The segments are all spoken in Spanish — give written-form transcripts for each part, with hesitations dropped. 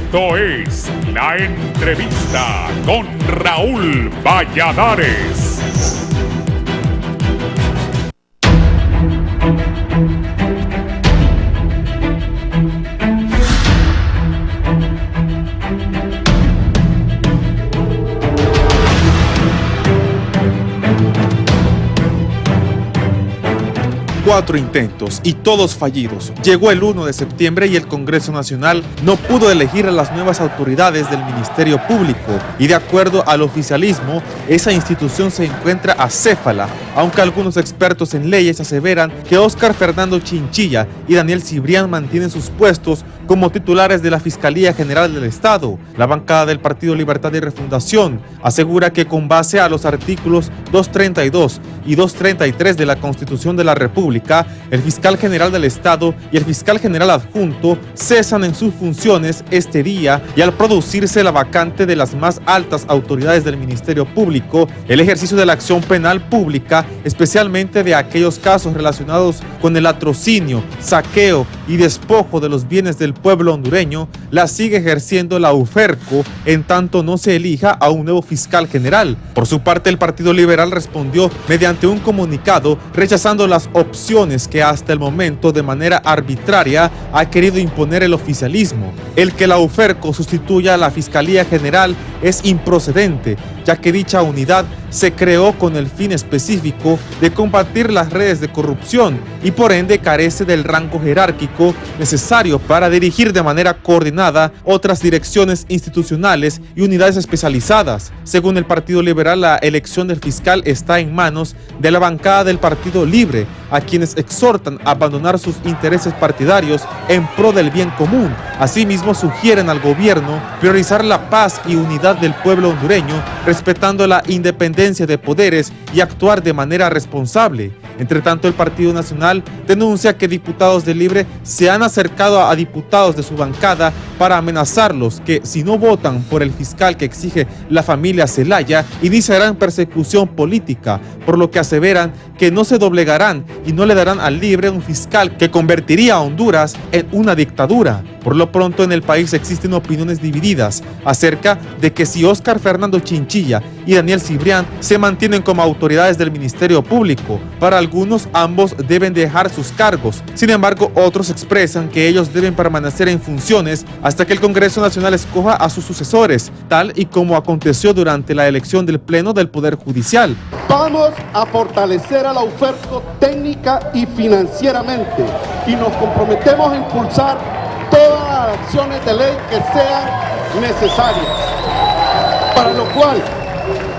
Esto es La Entrevista con Raúl Valladares. Cuatro intentos y todos fallidos. Llegó el 1 de septiembre y el Congreso Nacional no pudo elegir a las nuevas autoridades del Ministerio Público y de acuerdo al oficialismo, esa institución se encuentra acéfala, aunque algunos expertos en leyes aseveran que Óscar Fernando Chinchilla y Daniel Cibrián mantienen sus puestos como titulares de la Fiscalía General del Estado. La bancada del Partido Libertad y Refundación asegura que con base a los artículos 232 y 233 de la Constitución de la República, el fiscal general del Estado y el fiscal general adjunto cesan en sus funciones este día y al producirse la vacante de las más altas autoridades del Ministerio Público, el ejercicio de la acción penal pública, especialmente de aquellos casos relacionados con el latrocinio, saqueo y despojo de los bienes del pueblo hondureño, la sigue ejerciendo la UFERCO en tanto no se elija a un nuevo fiscal general. Por su parte, el Partido Liberal respondió mediante un comunicado rechazando las opciones que hasta el momento de manera arbitraria ha querido imponer el oficialismo. El que la UFERCO sustituya a la Fiscalía General es improcedente, ya que dicha unidad se creó con el fin específico de combatir las redes de corrupción y por ende carece del rango jerárquico necesario para dirigir de manera coordinada otras direcciones institucionales y unidades especializadas. Según el Partido Liberal, la elección del fiscal está en manos de la bancada del Partido Libre, a quienes exhortan a abandonar sus intereses partidarios en pro del bien común. Asimismo, sugieren al gobierno priorizar la paz y unidad del pueblo hondureño, respetando la independencia de poderes y actuar de manera responsable. Entre tanto, el Partido Nacional denuncia que diputados de Libre se han acercado a diputados de su bancada para amenazarlos que si no votan por el fiscal que exige la familia Zelaya, iniciarán persecución política, por lo que aseveran que no se doblegarán y no le darán al Libre un fiscal que convertiría a Honduras en una dictadura. Por lo pronto, en el país existen opiniones divididas acerca de que si Óscar Fernando Chinchilla y Daniel Cibrián se mantienen como autoridades del Ministerio Público. Para algunos, ambos deben dejar sus cargos. Sin embargo, otros expresan que ellos deben permanecer en funciones hasta que el Congreso Nacional escoja a sus sucesores, tal y como aconteció durante la elección del Pleno del Poder Judicial. Vamos a fortalecer a la UFERCO técnica y financieramente y nos comprometemos a impulsar todas las acciones de ley que sean necesarias, para lo cual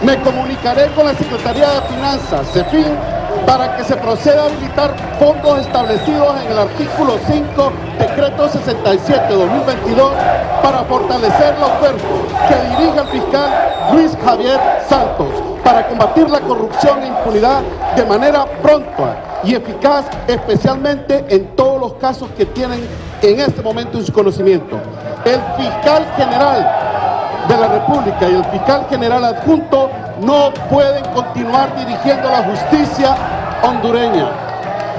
me comunicaré con la Secretaría de Finanzas, CEFIN, para que se proceda a habilitar fondos establecidos en el artículo 5, decreto 67/2022, para fortalecer la UFERCO que dirige el fiscal Luis Javier Santos, para combatir la corrupción e impunidad de manera pronta y eficaz, especialmente en todos los casos que tienen en este momento en su conocimiento. El fiscal general de la República y el fiscal general adjunto no pueden continuar dirigiendo la justicia hondureña,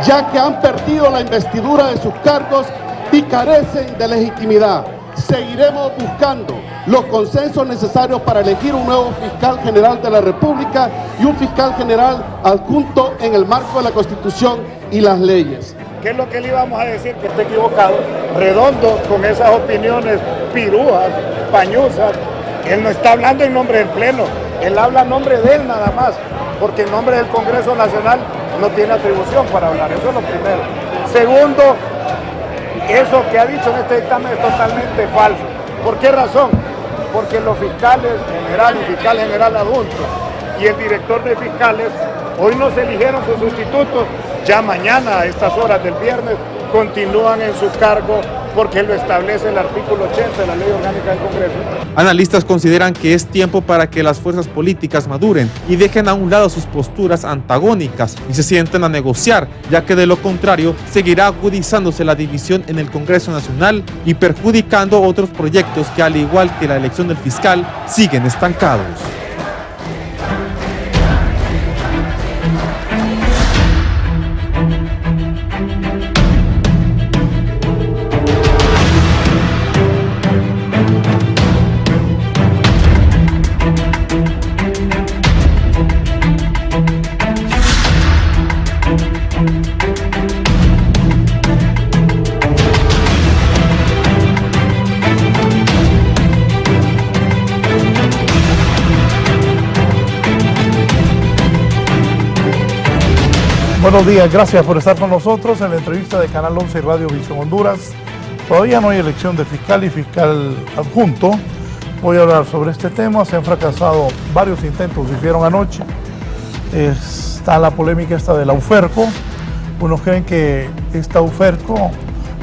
ya que han perdido la investidura de sus cargos y carecen de legitimidad. Seguiremos buscando los consensos necesarios para elegir un nuevo fiscal general de la República y un fiscal general adjunto en el marco de la Constitución y las leyes. ¿Qué es lo que le íbamos a decir? Que está equivocado, redondo, con esas opiniones pirúas, pañosas. Él no está hablando en nombre del Pleno, él habla en nombre de él nada más, porque en nombre del Congreso Nacional no tiene atribución para hablar, eso es lo primero. Segundo, eso que ha dicho en este dictamen es totalmente falso. ¿Por qué razón? Porque los fiscales general y fiscal general adjunto y el director de fiscales hoy no se eligieron sus sustitutos, ya mañana a estas horas del viernes continúan en su cargo porque lo establece el artículo 80 de la Ley Orgánica del Congreso. Analistas consideran que es tiempo para que las fuerzas políticas maduren y dejen a un lado sus posturas antagónicas y se sienten a negociar, ya que de lo contrario seguirá agudizándose la división en el Congreso Nacional y perjudicando otros proyectos que, al igual que la elección del fiscal, siguen estancados. Buenos días, gracias por estar con nosotros en la entrevista de Canal 11 y Radio Visión Honduras. Todavía no hay elección de fiscal y fiscal adjunto. Voy a hablar sobre este tema. Se han fracasado varios intentos, se hicieron anoche. Está la polémica esta de la UFERCO. Unos creen que esta UFERCO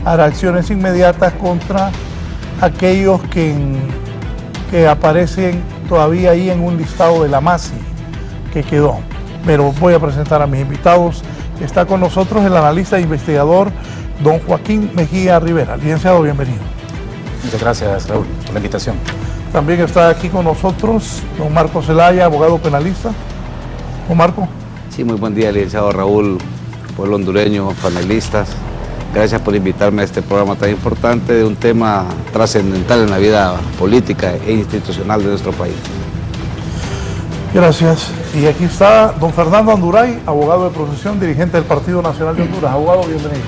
hará acciones inmediatas contra aquellos que aparecen todavía ahí en un listado de la MASI que quedó. Pero voy a presentar a mis invitados. Está con nosotros el analista e investigador don Joaquín Mejía Rivera. Licenciado, bienvenido. Muchas gracias, Raúl, por la invitación. También está aquí con nosotros don Marco Zelaya, abogado penalista. ¿Don Marco? Sí, muy buen día, licenciado Raúl, pueblo hondureño, panelistas. Gracias por invitarme a este programa tan importante de un tema trascendental en la vida política e institucional de nuestro país. Gracias. Y aquí está don Fernando Anduray, abogado de profesión, dirigente del Partido Nacional de Honduras. Abogado, bienvenido.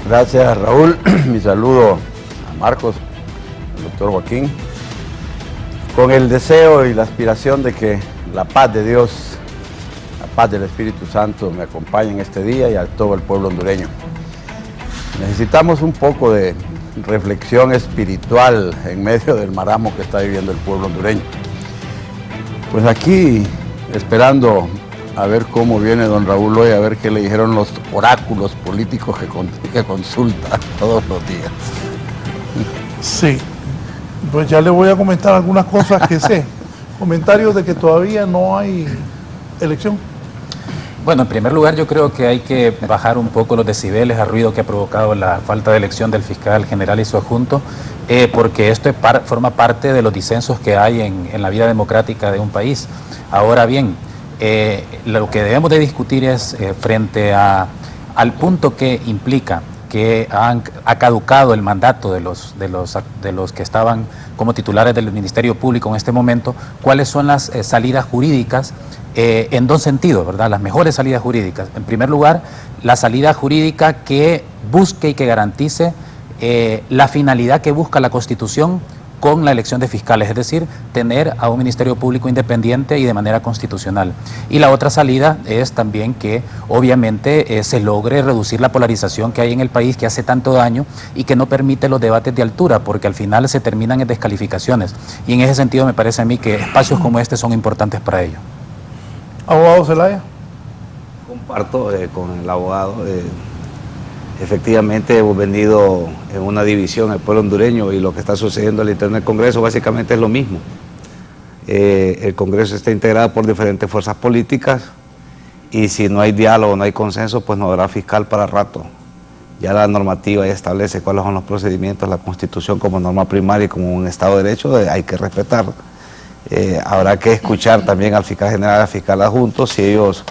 Gracias, Raúl. Mi saludo a Marcos, al doctor Joaquín, con el deseo y la aspiración de que la paz de Dios, la paz del Espíritu Santo me acompañe en este día y a todo el pueblo hondureño. Necesitamos un poco de reflexión espiritual en medio del marasmo que está viviendo el pueblo hondureño. Pues aquí, esperando a ver cómo viene don Raúl hoy, a ver qué le dijeron los oráculos políticos que consulta todos los días. Sí, pues ya le voy a comentar algunas cosas que sé. Comentarios de que todavía no hay elección. Bueno, en primer lugar yo creo que hay que bajar un poco los decibeles al ruido que ha provocado la falta de elección del fiscal general y su adjunto, porque esto forma parte de los disensos que hay en la vida democrática de un país. Ahora bien, lo que debemos de discutir es frente al punto que implica que ha caducado el mandato de los que estaban como titulares del Ministerio Público en este momento, cuáles son las salidas jurídicas en dos sentidos, ¿verdad? Las mejores salidas jurídicas. En primer lugar, la salida jurídica que busque y que garantice la finalidad que busca la Constitución con la elección de fiscales, es decir, tener a un Ministerio Público independiente y de manera constitucional. Y la otra salida es también que obviamente se logre reducir la polarización que hay en el país, que hace tanto daño y que no permite los debates de altura, porque al final se terminan en descalificaciones. Y en ese sentido me parece a mí que espacios como este son importantes para ello. Abogado Zelaya. Comparto con el abogado. Efectivamente hemos venido en una división el pueblo hondureño y lo que está sucediendo al interno del Congreso básicamente es lo mismo. El Congreso está integrado por diferentes fuerzas políticas y si no hay diálogo, no hay consenso, pues no habrá fiscal para rato. Ya la normativa ya establece cuáles son los procedimientos, la Constitución como norma primaria y como un Estado de Derecho hay que respetar. Habrá que escuchar también al fiscal general, al fiscal adjunto, si ellos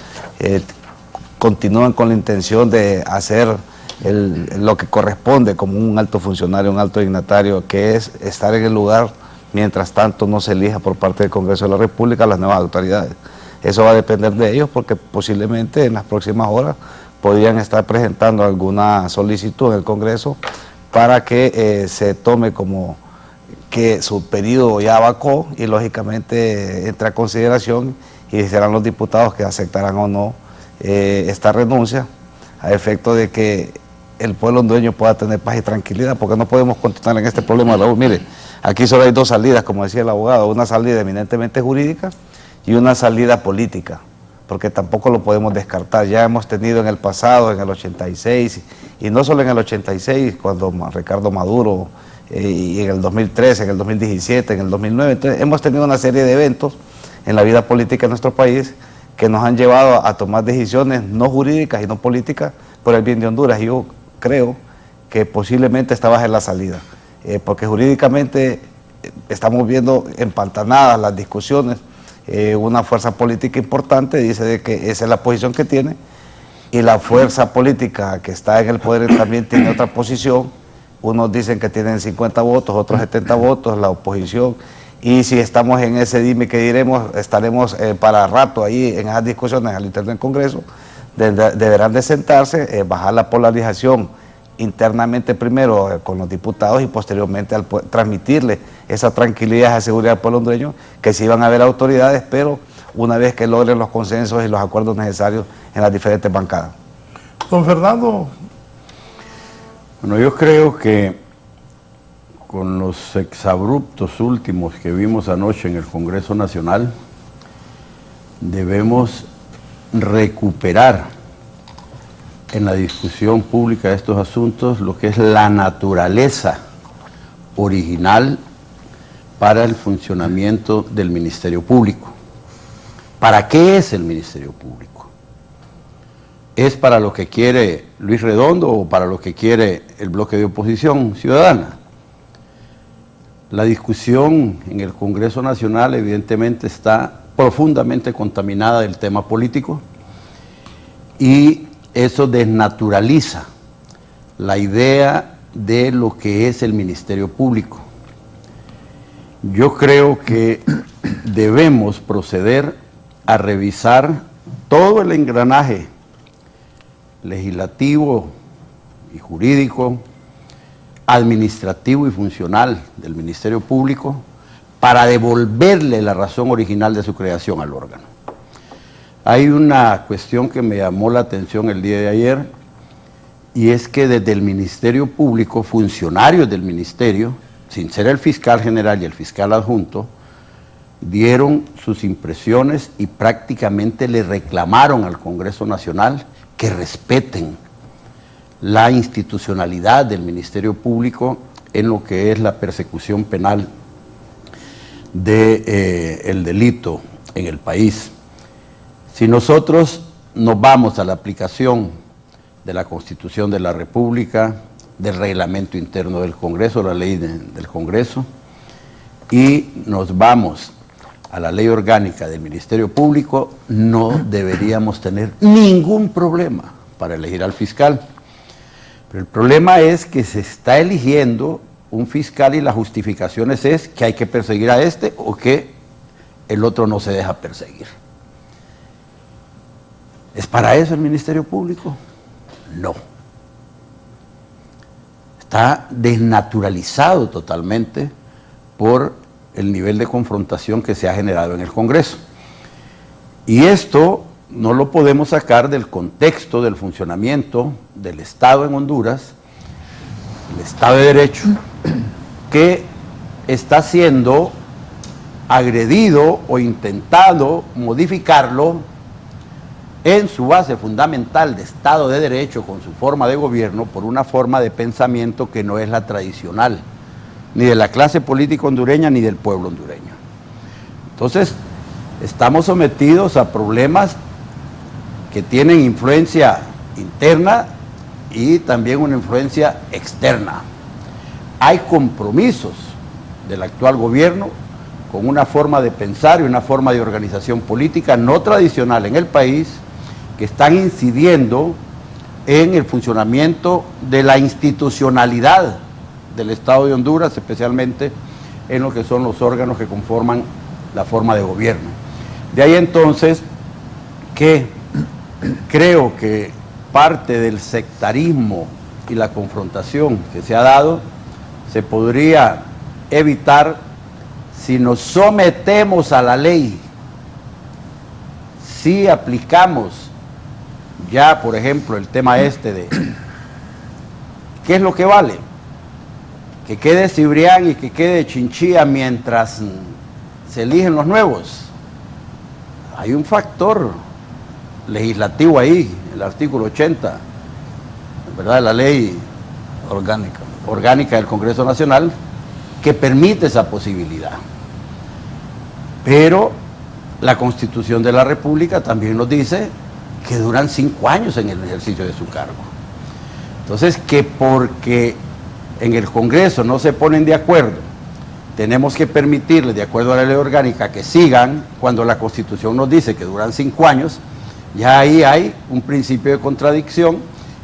continúan con la intención de hacer lo que corresponde como un alto funcionario, un alto dignatario, que es estar en el lugar mientras tanto no se elija por parte del Congreso de la República las nuevas autoridades. Eso va a depender de ellos porque posiblemente en las próximas horas podrían estar presentando alguna solicitud en el Congreso para que se tome como que su periodo ya vacó y lógicamente entre a consideración y serán los diputados que aceptarán o no esta renuncia a efecto de que el pueblo hondureño pueda tener paz y tranquilidad, porque no podemos continuar en este problema, Raúl. Mire, aquí solo hay dos salidas, como decía el abogado, una salida eminentemente jurídica y una salida política, porque tampoco lo podemos descartar. Ya hemos tenido en el pasado, en el 86, y no solo en el 86, cuando Ricardo Maduro, y en el 2013, en el 2017, en el 2009, entonces hemos tenido una serie de eventos en la vida política de nuestro país que nos han llevado a tomar decisiones no jurídicas y no políticas por el bien de Honduras. Y yo creo que posiblemente esta va a ser la salida, porque jurídicamente estamos viendo empantanadas las discusiones. Una fuerza política importante dice de que esa es la posición que tiene y la fuerza política que está en el poder también tiene otra posición. Unos dicen que tienen 50 votos, otros 70 votos, la oposición. Y si estamos en ese dime que diremos, estaremos para rato ahí en esas discusiones al interno del Congreso. Deberán de sentarse, bajar la polarización internamente primero con los diputados y posteriormente transmitirle esa tranquilidad, esa seguridad al pueblo hondureño, que sí van a haber autoridades, pero una vez que logren los consensos y los acuerdos necesarios en las diferentes bancadas. Don Fernando. Bueno, yo creo que con los exabruptos últimos que vimos anoche en el Congreso Nacional, debemos recuperar en la discusión pública de estos asuntos lo que es la naturaleza original para el funcionamiento del Ministerio Público. ¿Para qué es el Ministerio Público? ¿Es para lo que quiere Luis Redondo o para lo que quiere el bloque de oposición ciudadana? La discusión en el Congreso Nacional evidentemente está profundamente contaminada del tema político y eso desnaturaliza la idea de lo que es el Ministerio Público. Yo creo que debemos proceder a revisar todo el engranaje legislativo y jurídico, administrativo y funcional del Ministerio Público para devolverle la razón original de su creación al órgano. Hay una cuestión que me llamó la atención el día de ayer y es que desde el Ministerio Público, funcionarios del Ministerio, sin ser el fiscal general y el fiscal adjunto, dieron sus impresiones y prácticamente le reclamaron al Congreso Nacional que respeten la institucionalidad del Ministerio Público en lo que es la persecución penal del delito en el país. Si nosotros nos vamos a la aplicación de la Constitución de la República, del reglamento interno del Congreso, la ley del Congreso, y nos vamos a la ley orgánica del Ministerio Público, no deberíamos tener ningún problema para elegir al fiscal. Pero el problema es que se está eligiendo un fiscal y las justificaciones es que hay que perseguir a este o que el otro no se deja perseguir. ¿Es para eso el Ministerio Público? No. Está desnaturalizado totalmente por el nivel de confrontación que se ha generado en el Congreso. Y esto no lo podemos sacar del contexto del funcionamiento del Estado en Honduras, el Estado de Derecho, que está siendo agredido o intentado modificarlo en su base fundamental de Estado de Derecho con su forma de gobierno por una forma de pensamiento que no es la tradicional, ni de la clase política hondureña ni del pueblo hondureño. Entonces, estamos sometidos a problemas que tienen influencia interna y también una influencia externa. Hay compromisos del actual gobierno con una forma de pensar y una forma de organización política no tradicional en el país que están incidiendo en el funcionamiento de la institucionalidad del Estado de Honduras, especialmente en lo que son los órganos que conforman la forma de gobierno. De ahí entonces que creo que parte del sectarismo y la confrontación que se ha dado se podría evitar si nos sometemos a la ley, si aplicamos ya, por ejemplo, el tema este de ¿qué es lo que vale? Que quede Cibrián y que quede Chinchilla mientras se eligen los nuevos. Hay un factor legislativo ahí, el artículo 80, ¿verdad?, de la ley orgánica del Congreso Nacional, que permite esa posibilidad. Pero la Constitución de la República también nos dice que duran 5 años en el ejercicio de su cargo. Entonces, que porque en el Congreso no se ponen de acuerdo, tenemos que permitirles, de acuerdo a la ley orgánica, que sigan cuando la Constitución nos dice que duran 5 años, ya ahí hay un principio de contradicción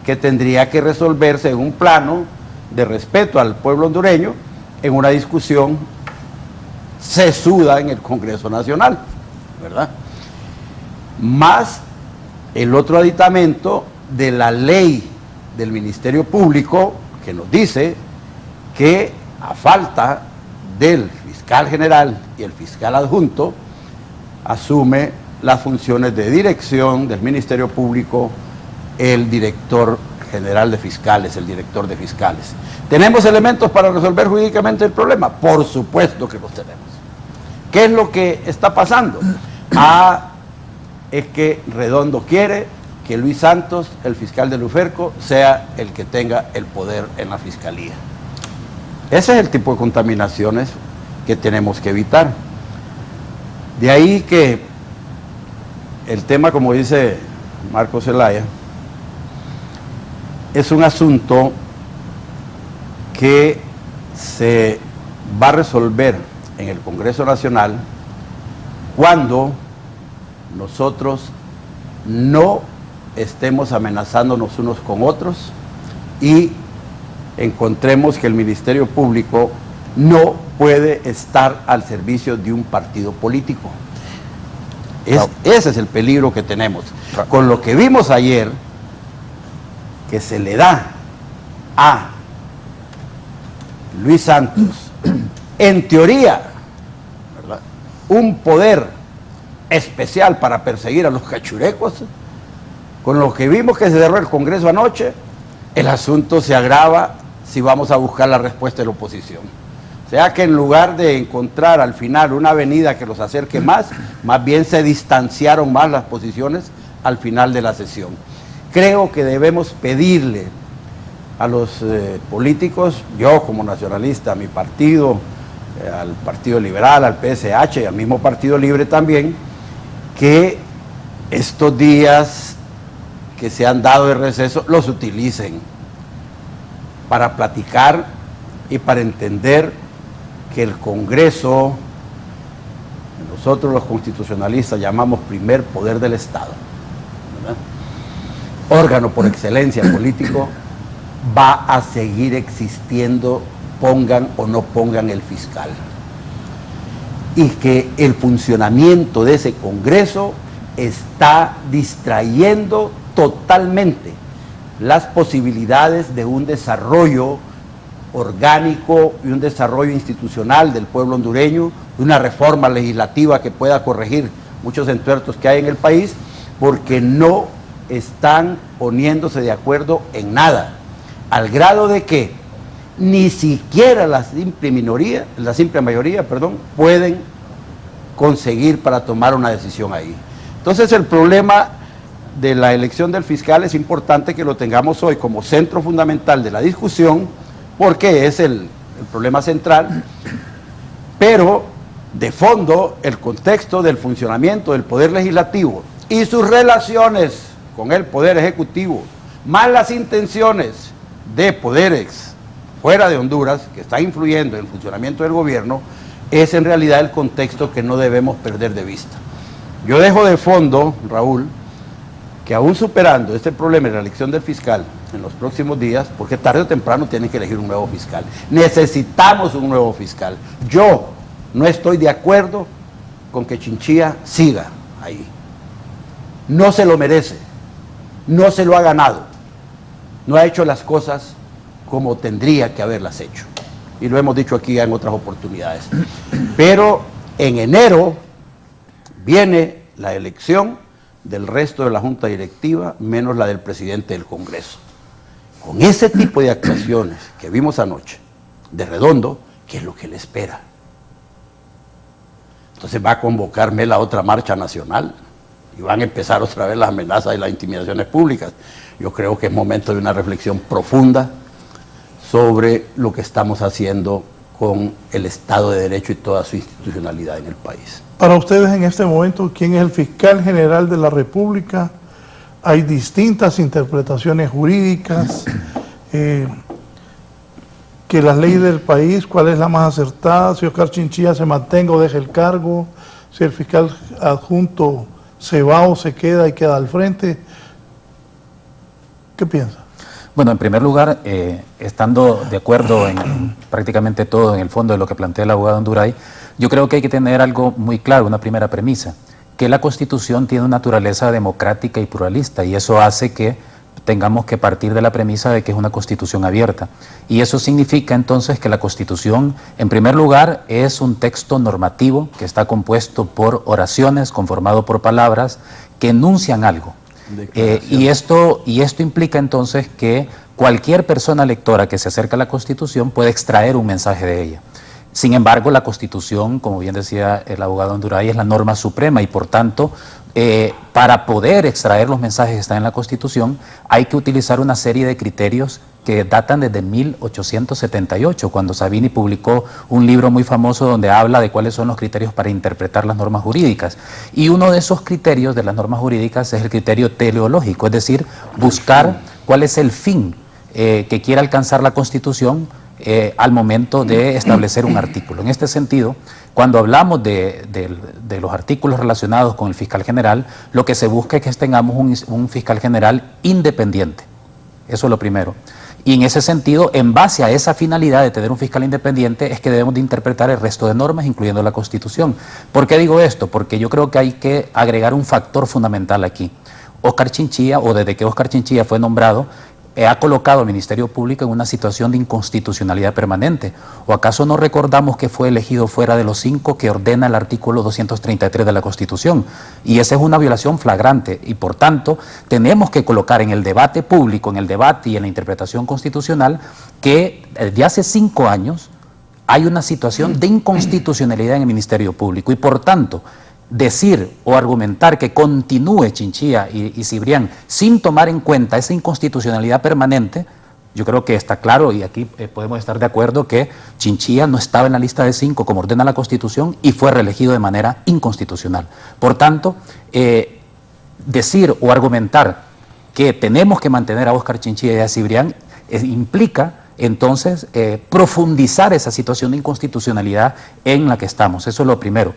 que tendría que resolverse en un plano de respeto al pueblo hondureño en una discusión sesuda en el Congreso Nacional, ¿verdad? Más el otro aditamento de la ley del Ministerio Público que nos dice que a falta del fiscal general y el fiscal adjunto asume las funciones de dirección del Ministerio Público el director general de fiscales, el director de fiscales. ¿Tenemos elementos para resolver jurídicamente el problema? Por supuesto que los tenemos. ¿Qué es lo que está pasando? Es que Redondo quiere que Luis Santos, el fiscal de Luferco, sea el que tenga el poder en la fiscalía. Ese es el tipo de contaminaciones que tenemos que evitar. De ahí que el tema, como dice Marcos Zelaya, es un asunto que se va a resolver en el Congreso Nacional cuando nosotros no estemos amenazándonos unos con otros y encontremos que el Ministerio Público no puede estar al servicio de un partido político. Ese es el peligro que tenemos. Con lo que vimos ayer, que se le da a Luis Santos, en teoría, ¿verdad?, un poder especial para perseguir a los cachurecos, con lo que vimos que se cerró el Congreso anoche, el asunto se agrava si vamos a buscar la respuesta de la oposición. O sea que en lugar de encontrar al final una avenida que los acerque más bien se distanciaron más las posiciones al final de la sesión. Creo que debemos pedirle a los políticos, yo como nacionalista, a mi partido, al Partido Liberal, al PSH y al mismo Partido Libre también, que estos días que se han dado de receso los utilicen para platicar y para entender que el Congreso, nosotros los constitucionalistas llamamos primer poder del Estado, ¿verdad?, órgano por excelencia político, va a seguir existiendo, pongan o no pongan el fiscal. Y que el funcionamiento de ese Congreso está distrayendo totalmente las posibilidades de un desarrollo orgánico y un desarrollo institucional del pueblo hondureño, una reforma legislativa que pueda corregir muchos entuertos que hay en el país, porque no están poniéndose de acuerdo en nada, al grado de que ni siquiera la simple mayoría, pueden conseguir para tomar una decisión ahí. Entonces el problema de la elección del fiscal es importante que lo tengamos hoy como centro fundamental de la discusión, porque es el problema central, pero de fondo el contexto del funcionamiento del Poder Legislativo y sus relaciones con el Poder Ejecutivo, más las intenciones de poderes fuera de Honduras que están influyendo en el funcionamiento del gobierno, es en realidad el contexto que no debemos perder de vista. Yo dejo de fondo, Raúl, que aún superando este problema de la elección del fiscal en los próximos días, porque tarde o temprano tienen que elegir un nuevo fiscal, necesitamos un nuevo fiscal. Yo no estoy de acuerdo con que Chinchilla siga ahí. No se lo merece, no se lo ha ganado, no ha hecho las cosas como tendría que haberlas hecho. Y lo hemos dicho aquí en otras oportunidades. Pero en enero viene la elección del resto de la Junta Directiva, menos la del presidente del Congreso. Con ese tipo de actuaciones que vimos anoche, de Redondo, ¿qué es lo que le espera? Entonces va a convocarme la otra marcha nacional y van a empezar otra vez las amenazas y las intimidaciones públicas. Yo creo que es momento de una reflexión profunda sobre lo que estamos haciendo con el Estado de Derecho y toda su institucionalidad en el país. Para ustedes en este momento, ¿quién es el fiscal general de la República? Hay distintas interpretaciones jurídicas, que las leyes del país, ¿cuál es la más acertada? Si Oscar Chinchilla se mantenga o deja el cargo, si el fiscal adjunto se va o se queda y queda al frente. ¿Qué piensa? Bueno, en primer lugar, estando de acuerdo en prácticamente todo, en el fondo de lo que plantea el abogado Anduray, yo creo que hay que tener algo muy claro, una primera premisa, que la Constitución tiene una naturaleza democrática y pluralista, y eso hace que tengamos que partir de la premisa de que es una Constitución abierta. Y eso significa entonces que la Constitución, en primer lugar, es un texto normativo que está compuesto por oraciones, conformado por palabras que enuncian algo. Y esto implica entonces que cualquier persona lectora que se acerca a la Constitución puede extraer un mensaje de ella. Sin embargo, la Constitución, como bien decía el abogado Anduray, es la norma suprema y por tanto, para poder extraer los mensajes que están en la Constitución, hay que utilizar una serie de criterios que datan desde 1878, cuando Savini publicó un libro muy famoso donde habla de cuáles son los criterios para interpretar las normas jurídicas. Y uno de esos criterios de las normas jurídicas es el criterio teleológico, es decir, buscar cuál es el fin que quiere alcanzar la Constitución al momento de establecer un artículo. En este sentido, cuando hablamos de los artículos relacionados con el fiscal general, lo que se busca es que tengamos un fiscal general independiente. Eso es lo primero. Y en ese sentido, en base a esa finalidad de tener un fiscal independiente, es que debemos de interpretar el resto de normas, incluyendo la Constitución. ¿Por qué digo esto? Porque yo creo que hay que agregar un factor fundamental aquí. Óscar Chinchilla, o desde que Óscar Chinchilla fue nombrado, ha colocado al Ministerio Público en una situación de inconstitucionalidad permanente. ¿O acaso no recordamos que fue elegido fuera de los 5 que ordena el artículo 233 de la Constitución? Y esa es una violación flagrante y por tanto tenemos que colocar en el debate público, en el debate y en la interpretación constitucional que desde hace 5 años hay una situación de inconstitucionalidad en el Ministerio Público y por tanto decir o argumentar que continúe Chinchilla y Cibrián sin tomar en cuenta esa inconstitucionalidad permanente, yo creo que está claro y aquí podemos estar de acuerdo que Chinchilla no estaba en la lista de 5 como ordena la Constitución y fue reelegido de manera inconstitucional. Por tanto, decir o argumentar que tenemos que mantener a Óscar Chinchilla y a Cibrián implica entonces profundizar esa situación de inconstitucionalidad en la que estamos. Eso es lo primero.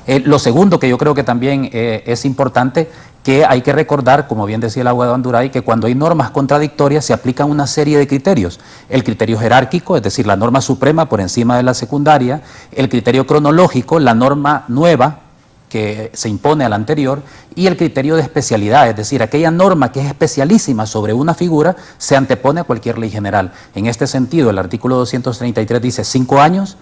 Lo segundo que yo creo que también es importante, que hay que recordar, como bien decía el abogado Anduray, que cuando hay normas contradictorias se aplican una serie de criterios. El criterio jerárquico, es decir, la norma suprema por encima de la secundaria, el criterio cronológico, la norma nueva que se impone a la anterior, y el criterio de especialidad, es decir, aquella norma que es especialísima sobre una figura se antepone a cualquier ley general. En este sentido, el artículo 233 dice 5 años,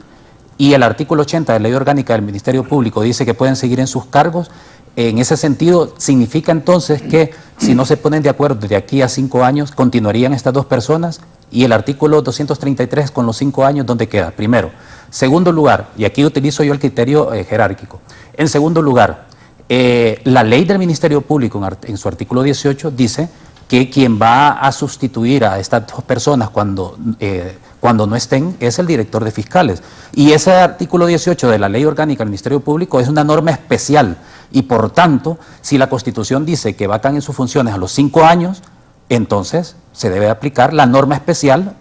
y el artículo 80 de la Ley Orgánica del Ministerio Público dice que pueden seguir en sus cargos. En ese sentido, significa entonces que si no se ponen de acuerdo de aquí a 5 años, continuarían estas dos personas, y el artículo 233 con los 5 años, ¿dónde queda? Primero. Segundo lugar, y aquí utilizo yo el criterio jerárquico. En segundo lugar, la ley del Ministerio Público en su artículo 18 dice que quien va a sustituir a estas dos personas cuando no estén es el director de fiscales. Y ese artículo 18 de la Ley Orgánica del Ministerio Público es una norma especial y por tanto, si la Constitución dice que vacan en sus funciones a los 5 años, entonces se debe aplicar la norma especial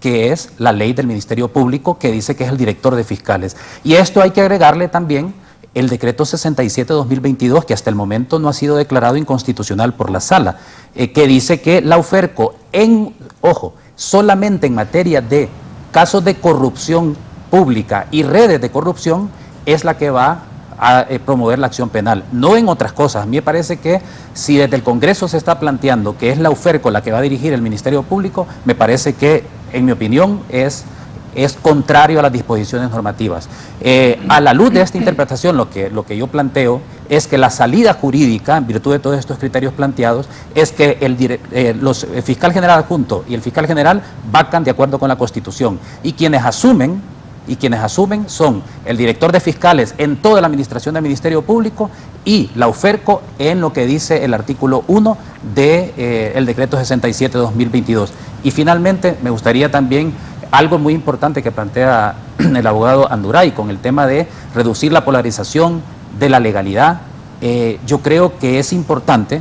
que es la ley del Ministerio Público que dice que es el director de fiscales. Y a esto hay que agregarle también el decreto 67-2022, que hasta el momento no ha sido declarado inconstitucional por la Sala, que dice que la UFERCO, solamente en materia de casos de corrupción pública y redes de corrupción, es la que va a promover la acción penal, no en otras cosas. A mí me parece que si desde el Congreso se está planteando que es la UFERCO la que va a dirigir el Ministerio Público, me parece que, en mi opinión, es contrario a las disposiciones normativas. A la luz de esta interpretación, lo que yo planteo es que la salida jurídica, en virtud de todos estos criterios planteados, es que el fiscal general adjunto y el fiscal general vacan de acuerdo con la Constitución, y quienes asumen son el director de fiscales en toda la administración del Ministerio Público y la UFERCO en lo que dice el artículo 1 del decreto 67-2022. Y finalmente me gustaría también algo muy importante que plantea el abogado Anduray con el tema de reducir la polarización de la legalidad. Yo creo que es importante,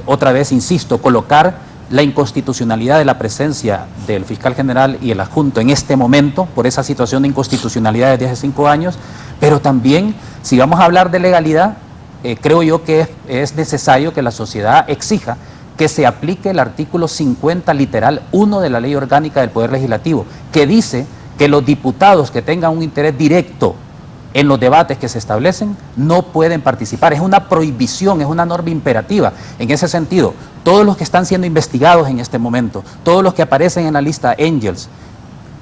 otra vez insisto, colocar la inconstitucionalidad de la presencia del fiscal general y el adjunto en este momento por esa situación de inconstitucionalidad desde hace 5 años, pero también si vamos a hablar de legalidad, creo yo que es necesario que la sociedad exija que se aplique el artículo 50 literal 1 de la Ley Orgánica del Poder Legislativo, que dice que los diputados que tengan un interés directo en los debates que se establecen no pueden participar. Es una prohibición, es una norma imperativa. En ese sentido, todos los que están siendo investigados en este momento, todos los que aparecen en la lista Angels,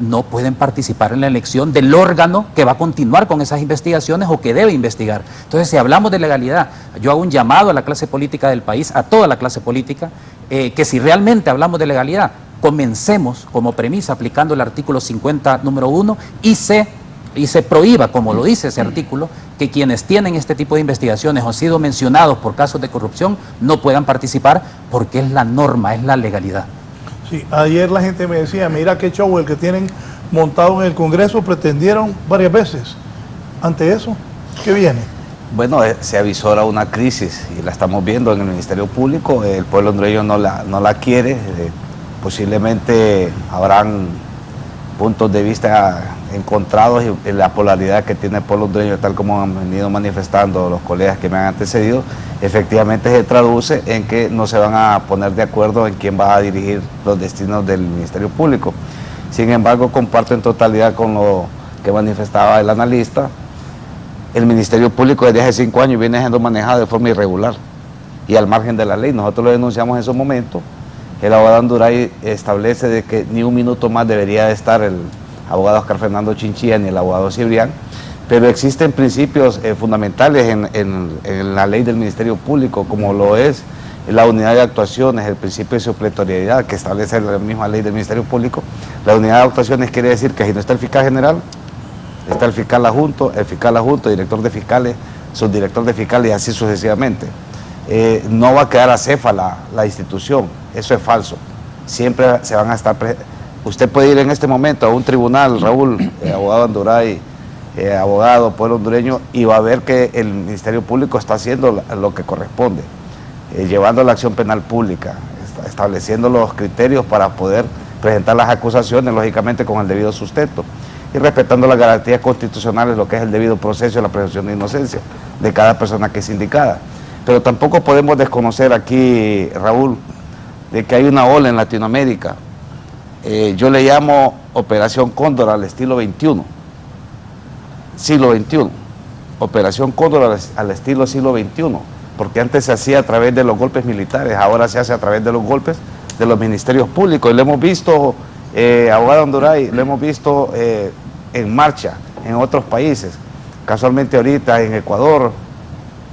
no pueden participar en la elección del órgano que va a continuar con esas investigaciones o que debe investigar. Entonces, si hablamos de legalidad, yo hago un llamado a la clase política del país, a toda la clase política, que si realmente hablamos de legalidad, comencemos como premisa aplicando el artículo 50, número 1, y se prohíba, como lo dice ese artículo, que quienes tienen este tipo de investigaciones o han sido mencionados por casos de corrupción no puedan participar, porque es la norma, es la legalidad. Sí, ayer la gente me decía, mira qué show el que tienen montado en el Congreso, pretendieron varias veces. Ante eso, ¿qué viene? Bueno, se avisora una crisis y la estamos viendo en el Ministerio Público. El pueblo hondureño no la quiere. Posiblemente habrán puntos de vista encontrados en la polaridad que tiene el pueblo hondureño, tal como han venido manifestando los colegas que me han antecedido. Efectivamente se traduce en que no se van a poner de acuerdo en quién va a dirigir los destinos del Ministerio Público. Sin embargo, comparto en totalidad con lo que manifestaba el analista. El Ministerio Público desde hace 5 años viene siendo manejado de forma irregular y al margen de la ley. Nosotros lo denunciamos en esos momentos. El abogado Anduray establece de que ni un minuto más debería de estar el abogado Oscar Fernando Chinchilla ni el abogado Cibrián, pero existen principios fundamentales en la ley del Ministerio Público, como lo es la unidad de actuaciones, el principio de supletoriedad que establece la misma ley del Ministerio Público. La unidad de actuaciones quiere decir que si no está el fiscal general, está el fiscal adjunto, director de fiscales, subdirector de fiscales y así sucesivamente. No va a quedar acéfala la institución, eso es falso. Siempre se van a estar... Usted puede ir en este momento a un tribunal, Raúl, abogado Anduray, abogado, pueblo hondureño, y va a ver que el Ministerio Público está haciendo lo que corresponde, llevando la acción penal pública, estableciendo los criterios para poder presentar las acusaciones, lógicamente con el debido sustento, y respetando las garantías constitucionales, lo que es el debido proceso y la presunción de inocencia de cada persona que es indicada. Pero tampoco podemos desconocer aquí, Raúl, de que hay una ola en Latinoamérica. Yo le llamo Operación Cóndor al estilo 21, siglo XXI. Operación Cóndor al estilo siglo XXI, porque antes se hacía a través de los golpes militares, ahora se hace a través de los golpes de los ministerios públicos. Y lo hemos visto, abogado Anduray, lo hemos visto en marcha en otros países. Casualmente ahorita en Ecuador,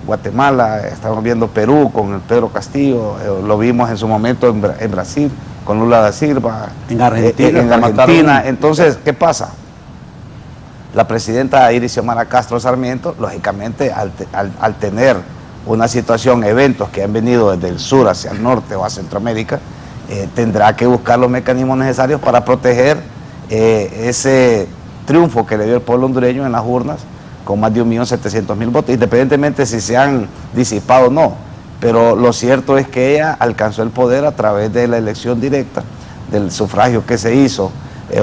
Guatemala, estamos viendo Perú con el Pedro Castillo, lo vimos en su momento en Brasil con Lula da Silva, en Argentina. Entonces, ¿qué pasa? La presidenta Iris Xiomara Castro Sarmiento, lógicamente, al tener una situación, eventos que han venido desde el sur hacia el norte o a Centroamérica, tendrá que buscar los mecanismos necesarios para proteger ese triunfo que le dio el pueblo hondureño en las urnas, con más de 1.700.000 votos, independientemente si se han disipado o no. Pero lo cierto es que ella alcanzó el poder a través de la elección directa, del sufragio que se hizo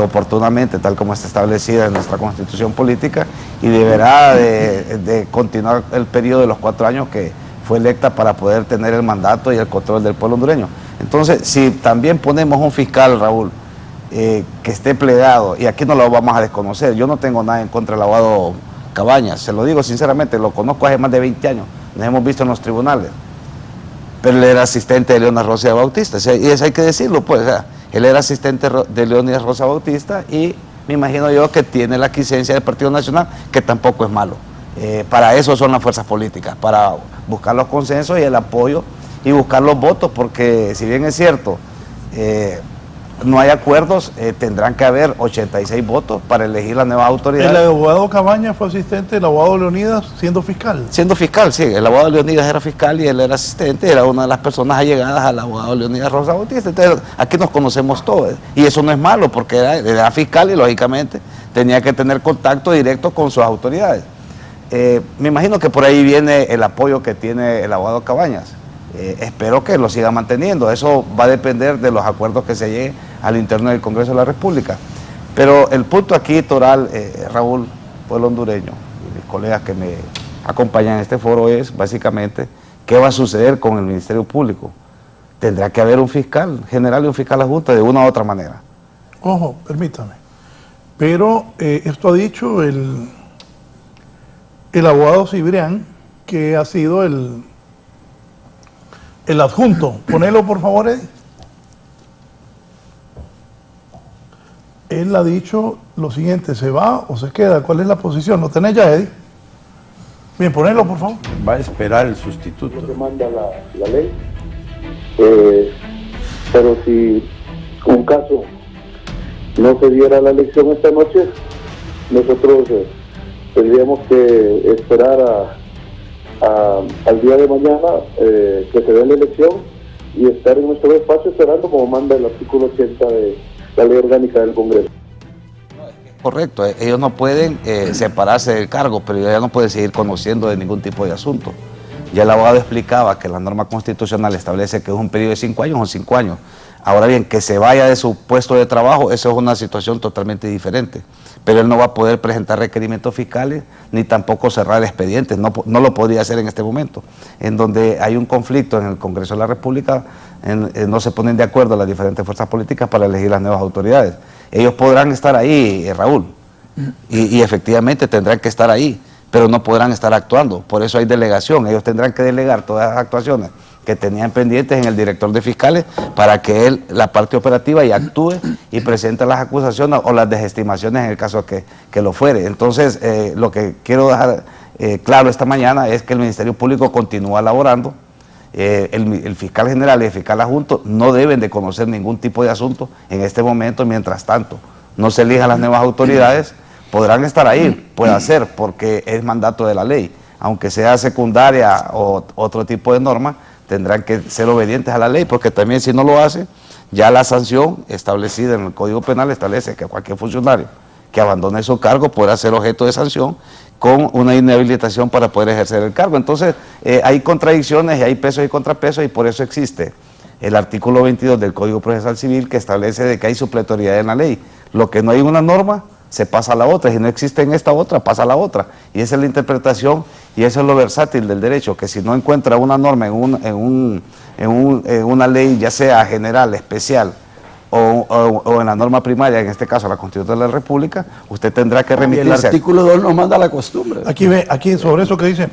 oportunamente, tal como está establecida en nuestra Constitución política, y deberá de continuar el periodo de los 4 años que fue electa para poder tener el mandato y el control del pueblo hondureño. Entonces, si también ponemos un fiscal, Raúl, que esté plegado, y aquí no lo vamos a desconocer, yo no tengo nada en contra del abogado Cabañas, se lo digo sinceramente, lo conozco hace más de 20 años, nos hemos visto en los tribunales, pero él era asistente de Leónidas Rosa Bautista, y eso hay que decirlo, pues, o sea, él era asistente de Leónidas Rosa Bautista y me imagino yo que tiene la quiescencia del Partido Nacional, que tampoco es malo. Para eso son las fuerzas políticas, para buscar los consensos y el apoyo y buscar los votos, porque si bien es cierto, no hay acuerdos, tendrán que haber 86 votos para elegir la nueva autoridad. El abogado Cabañas fue asistente del abogado Leónidas siendo fiscal. Siendo fiscal, sí, el abogado Leónidas era fiscal y él era asistente, era una de las personas allegadas al abogado Leónidas Rosa Bautista. Entonces, aquí nos conocemos todos, y eso no es malo, porque era fiscal y lógicamente tenía que tener contacto directo con sus autoridades. Me imagino que por ahí viene el apoyo que tiene el abogado Cabañas. Espero que lo siga manteniendo. Eso va a depender de los acuerdos que se lleguen al interno del Congreso de la República. Pero el punto aquí, Toral, Raúl, pueblo hondureño, y mis colegas que me acompañan en este foro, es básicamente qué va a suceder con el Ministerio Público. Tendrá que haber un fiscal general y un fiscal adjunto de una u otra manera. Ojo, permítame. Pero esto ha dicho el abogado Cibrián, que ha sido el adjunto. Ponelo, por favor, Eddie. él ha dicho lo siguiente: ¿se va o se queda? ¿Cuál es la posición? ¿Lo tenés ya, Eddie? Bien, ponelo, por favor. Va a esperar el sustituto. Lo que manda la ley. Pero si un caso no se diera la elección esta noche, nosotros tendríamos que esperar al día de mañana que se dé la elección y estar en nuestro espacio esperando como manda el artículo 80 de la ley orgánica del Congreso. Correcto, ellos no pueden separarse del cargo, pero ya no pueden seguir conociendo de ningún tipo de asunto. Ya el abogado explicaba que la norma constitucional establece que es un periodo de 5 años, son 5 años. Ahora bien, que se vaya de su puesto de trabajo, eso es una situación totalmente diferente. Pero él no va a poder presentar requerimientos fiscales ni tampoco cerrar expedientes, no lo podría hacer en este momento. En donde hay un conflicto en el Congreso de la República, no se ponen de acuerdo las diferentes fuerzas políticas para elegir las nuevas autoridades. Ellos podrán estar ahí, Raúl, y efectivamente tendrán que estar ahí, pero no podrán estar actuando. Por eso hay delegación, ellos tendrán que delegar todas las actuaciones que tenían pendientes en el director de fiscales para que él, la parte operativa, y actúe y presente las acusaciones o las desestimaciones en el caso que lo fuere. Entonces, lo que quiero dejar claro esta mañana es que el Ministerio Público continúa laborando. El fiscal general y el fiscal adjunto no deben de conocer ningún tipo de asunto en este momento. Mientras tanto no se elijan las nuevas autoridades, podrán estar ahí, puede ser, porque es mandato de la ley, aunque sea secundaria o otro tipo de norma, tendrán que ser obedientes a la ley, porque también si no lo hacen, ya la sanción establecida en el Código Penal establece que cualquier funcionario que abandone su cargo podrá ser objeto de sanción con una inhabilitación para poder ejercer el cargo. Entonces, hay contradicciones y hay pesos y contrapesos, y por eso existe el artículo 22 del Código Procesal Civil, que establece de que hay supletoriedad en la ley. Lo que no hay en una norma, se pasa a la otra, y si no existe en esta otra, pasa a la otra. Y esa es la interpretación, y eso es lo versátil del derecho, que si no encuentra una norma en una ley, ya sea general, especial, o en la norma primaria, en este caso la Constitución de la República, usted tendrá que remitirse. Y el artículo 2 nos manda la costumbre. Aquí sobre eso que dice,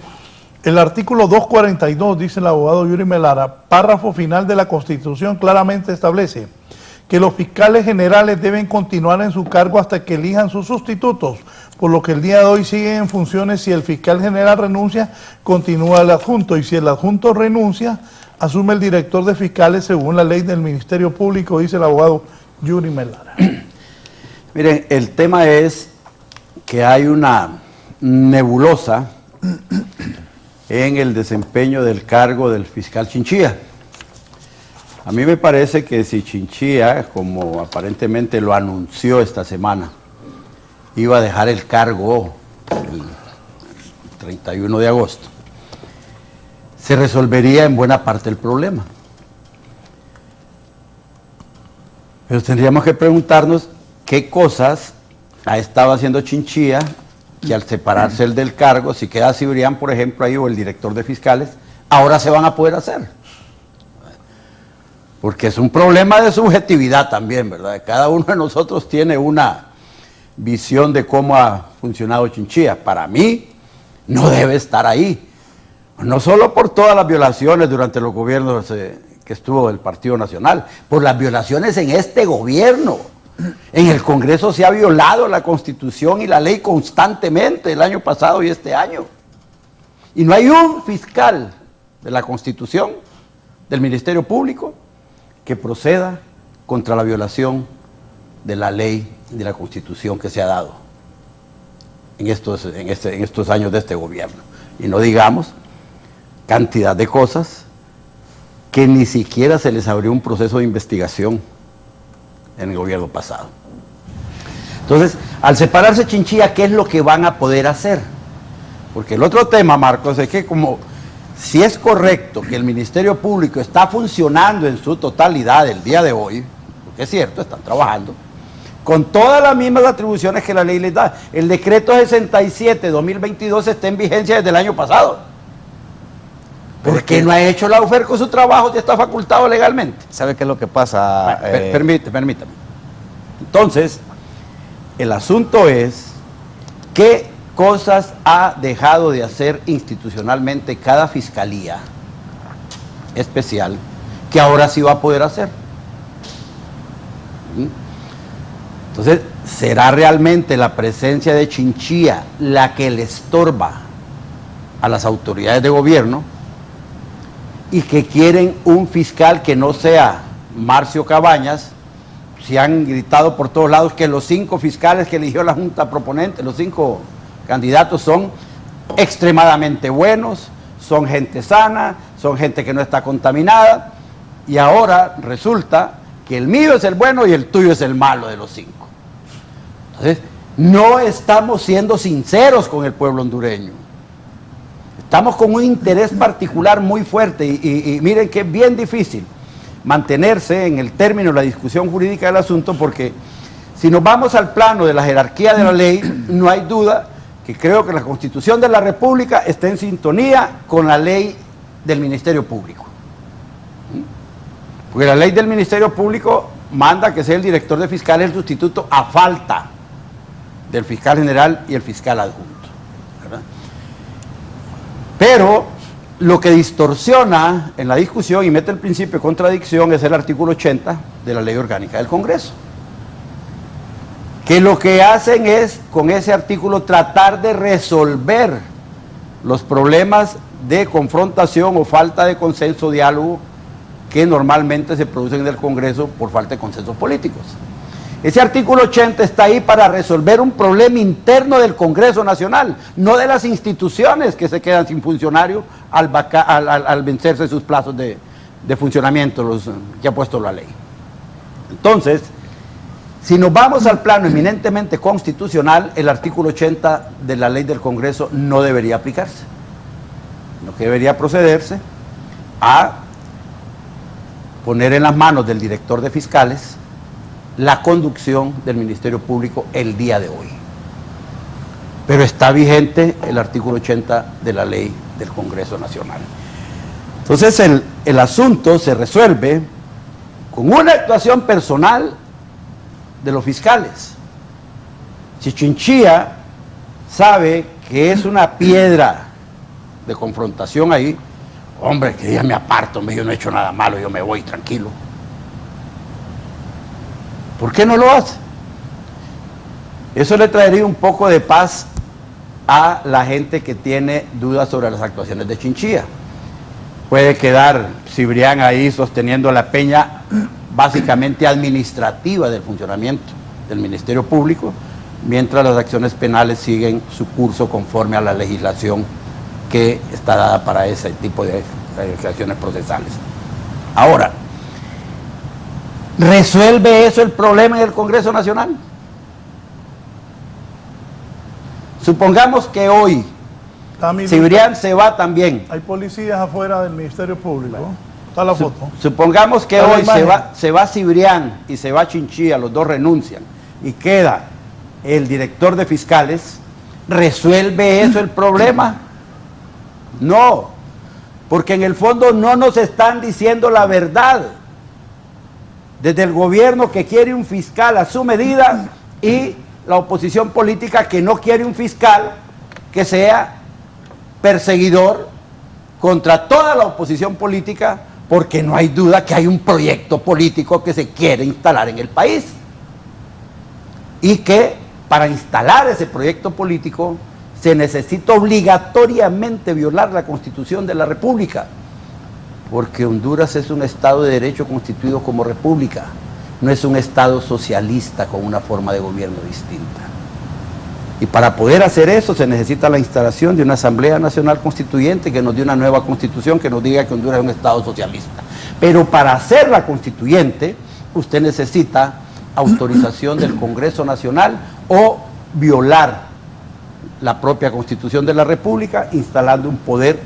el artículo 242, dice el abogado Yuri Melara, párrafo final de la Constitución, claramente establece que los fiscales generales deben continuar en su cargo hasta que elijan sus sustitutos, por lo que el día de hoy siguen en funciones. Si el fiscal general renuncia, continúa el adjunto, y si el adjunto renuncia, asume el director de fiscales según la ley del Ministerio Público, dice el abogado Yuri Melara. Miren, el tema es que hay una nebulosa en el desempeño del cargo del fiscal Chinchilla. A mí me parece que si Chinchilla, como aparentemente lo anunció esta semana, iba a dejar el cargo el 31 de agosto, se resolvería en buena parte el problema. Pero tendríamos que preguntarnos qué cosas ha estado haciendo Chinchilla, que al separarse el del cargo, si queda Cibrián, por ejemplo, ahí, o el director de fiscales, ahora se van a poder hacer. Porque es un problema de subjetividad también, ¿verdad? Cada uno de nosotros tiene una visión de cómo ha funcionado Chinchilla. Para mí, no debe estar ahí. No solo por todas las violaciones durante los gobiernos que estuvo el Partido Nacional, por las violaciones en este gobierno. En el Congreso se ha violado la Constitución y la ley constantemente el año pasado y este año. Y no hay un fiscal de la Constitución, del Ministerio Público, que proceda contra la violación de la ley y de la Constitución que se ha dado en estos años de este gobierno. Y no digamos cantidad de cosas que ni siquiera se les abrió un proceso de investigación en el gobierno pasado. Entonces, al separarse Chinchilla, ¿qué es lo que van a poder hacer? Porque el otro tema, Marcos, es que como si es correcto que el Ministerio Público está funcionando en su totalidad el día de hoy, porque es cierto, están trabajando, con todas las mismas atribuciones que la ley les da. El decreto 67-2022 está en vigencia desde el año pasado. ¿Por qué no ha hecho la UFER con su trabajo si está facultado legalmente? ¿Sabe qué es lo que pasa? Permítame. Entonces, el asunto es ¿qué cosas ha dejado de hacer institucionalmente cada fiscalía especial que ahora sí va a poder hacer? Entonces, ¿será realmente la presencia de Chinchilla la que le estorba a las autoridades de gobierno y que quieren un fiscal que no sea Marcio Cabañas? Se han gritado por todos lados que los 5 fiscales que eligió la Junta Proponente, los 5 candidatos son extremadamente buenos, son gente sana, son gente que no está contaminada, y ahora resulta que el mío es el bueno y el tuyo es el malo de los 5. Entonces, no estamos siendo sinceros con el pueblo hondureño. Estamos con un interés particular muy fuerte y miren que es bien difícil mantenerse en el término de la discusión jurídica del asunto, porque si nos vamos al plano de la jerarquía de la ley, no hay duda que creo que la Constitución de la República está en sintonía con la ley del Ministerio Público. Porque la ley del Ministerio Público manda que sea el director de fiscales el sustituto a falta del fiscal general y el fiscal adjunto, ¿verdad? Pero lo que distorsiona en la discusión y mete el principio de contradicción es el artículo 80 de la Ley Orgánica del Congreso, que lo que hacen es, con ese artículo, tratar de resolver los problemas de confrontación o falta de consenso, diálogo, que normalmente se producen en el Congreso por falta de consensos políticos. Ese artículo 80 está ahí para resolver un problema interno del Congreso Nacional, no de las instituciones que se quedan sin funcionario al vencerse sus plazos de funcionamiento que ha puesto la ley. Entonces, si nos vamos al plano eminentemente constitucional, el artículo 80 de la ley del Congreso no debería aplicarse. Lo que debería procederse a poner en las manos del director de fiscales la conducción del Ministerio Público el día de hoy. Pero está vigente el artículo 80 de la ley del Congreso Nacional. Entonces el asunto se resuelve con una actuación personal de los fiscales. Si Chinchilla sabe que es una piedra de confrontación ahí, hombre, que ya me aparto, yo no he hecho nada malo, yo me voy tranquilo. ¿Por qué no lo hace? Eso le traería un poco de paz a la gente que tiene dudas sobre las actuaciones de Chinchilla. Puede quedar Cibrián ahí sosteniendo la peña básicamente administrativa del funcionamiento del Ministerio Público, mientras las acciones penales siguen su curso conforme a la legislación que está dada para ese tipo de acciones procesales. Ahora, ¿resuelve eso el problema en el Congreso Nacional? Supongamos que hoy Cibrián se va también. Hay policías afuera del Ministerio Público. Está la foto. Supongamos que hoy se va Cibrián y se va Chinchilla, los dos renuncian, y queda el director de fiscales. ¿Resuelve eso el problema? No, porque en el fondo no nos están diciendo la verdad. Desde el gobierno, que quiere un fiscal a su medida, y la oposición política, que no quiere un fiscal que sea perseguidor contra toda la oposición política, porque no hay duda que hay un proyecto político que se quiere instalar en el país, y que para instalar ese proyecto político se necesita obligatoriamente violar la Constitución de la República, porque Honduras es un Estado de Derecho constituido como república, no es un Estado socialista con una forma de gobierno distinta. Y para poder hacer eso se necesita la instalación de una Asamblea Nacional Constituyente que nos dé una nueva Constitución que nos diga que Honduras es un Estado socialista. Pero para hacer la Constituyente, usted necesita autorización del Congreso Nacional o violar la propia Constitución de la República, instalando un poder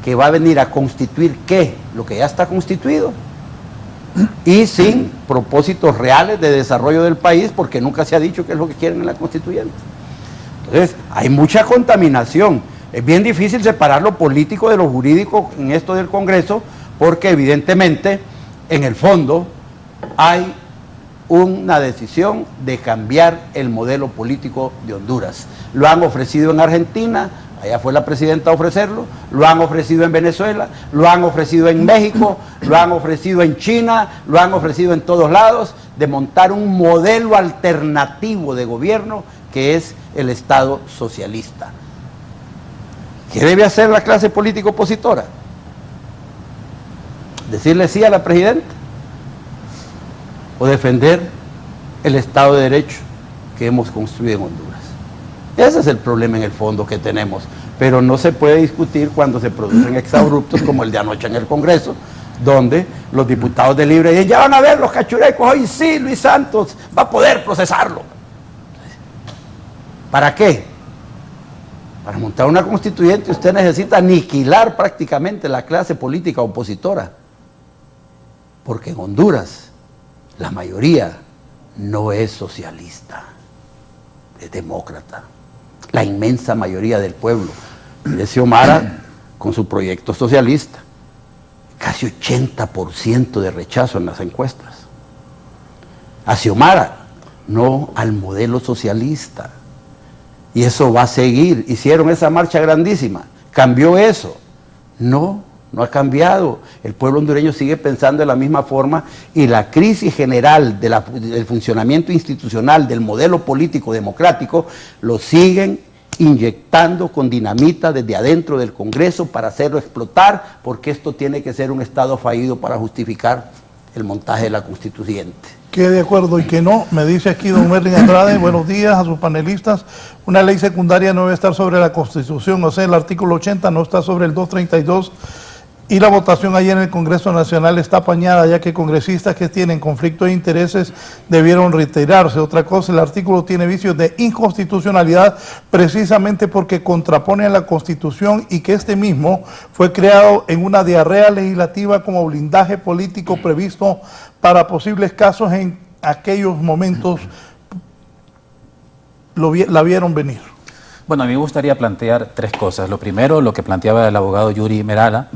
que va a venir a constituir ¿qué? Lo que ya está constituido, y sin propósitos reales de desarrollo del país, porque nunca se ha dicho qué es lo que quieren en la Constituyente. Entonces, hay mucha contaminación. Es bien difícil separar lo político de lo jurídico en esto del Congreso, porque evidentemente, en el fondo, hay una decisión de cambiar el modelo político de Honduras. Lo han ofrecido en Argentina, allá fue la presidenta a ofrecerlo, lo han ofrecido en Venezuela, lo han ofrecido en México, lo han ofrecido en China, lo han ofrecido en todos lados, de montar un modelo alternativo de gobierno que es el Estado socialista. ¿Qué debe hacer la clase política opositora? ¿Decirle sí a la presidenta? ¿O defender el Estado de Derecho que hemos construido en Honduras? Ese es el problema en el fondo que tenemos, pero no se puede discutir cuando se producen exabruptos como el de anoche en el Congreso, donde los diputados de Libre dicen, ya van a ver los cachurecos, hoy sí Luis Santos va a poder procesarlo. ¿Para qué? Para montar una constituyente usted necesita aniquilar prácticamente la clase política opositora, porque en Honduras la mayoría no es socialista, es demócrata. La inmensa mayoría del pueblo. Mire Xiomara con su proyecto socialista, casi 80% de rechazo en las encuestas. A Xiomara, no al modelo socialista. Y eso va a seguir. Hicieron esa marcha grandísima. ¿Cambió eso? No, no ha cambiado. El pueblo hondureño sigue pensando de la misma forma y la crisis general del funcionamiento institucional del modelo político democrático lo siguen inyectando con dinamita desde adentro del Congreso para hacerlo explotar, porque esto tiene que ser un Estado fallido para justificar el montaje de la constituyente. Que de acuerdo y que no, me dice aquí don Merlin Andrade, buenos días a sus panelistas, una ley secundaria no debe estar sobre la Constitución, o sea, el artículo 80 no está sobre el 232, y la votación ayer en el Congreso Nacional está apañada, ya que congresistas que tienen conflicto de intereses debieron retirarse. Otra cosa, el artículo tiene vicios de inconstitucionalidad precisamente porque contrapone a la Constitución y que este mismo fue creado en una diarrea legislativa como blindaje político previsto para posibles casos en aquellos momentos. La vieron venir. Bueno, a mí me gustaría plantear tres cosas. Lo primero, lo que planteaba el abogado Yuri Melara,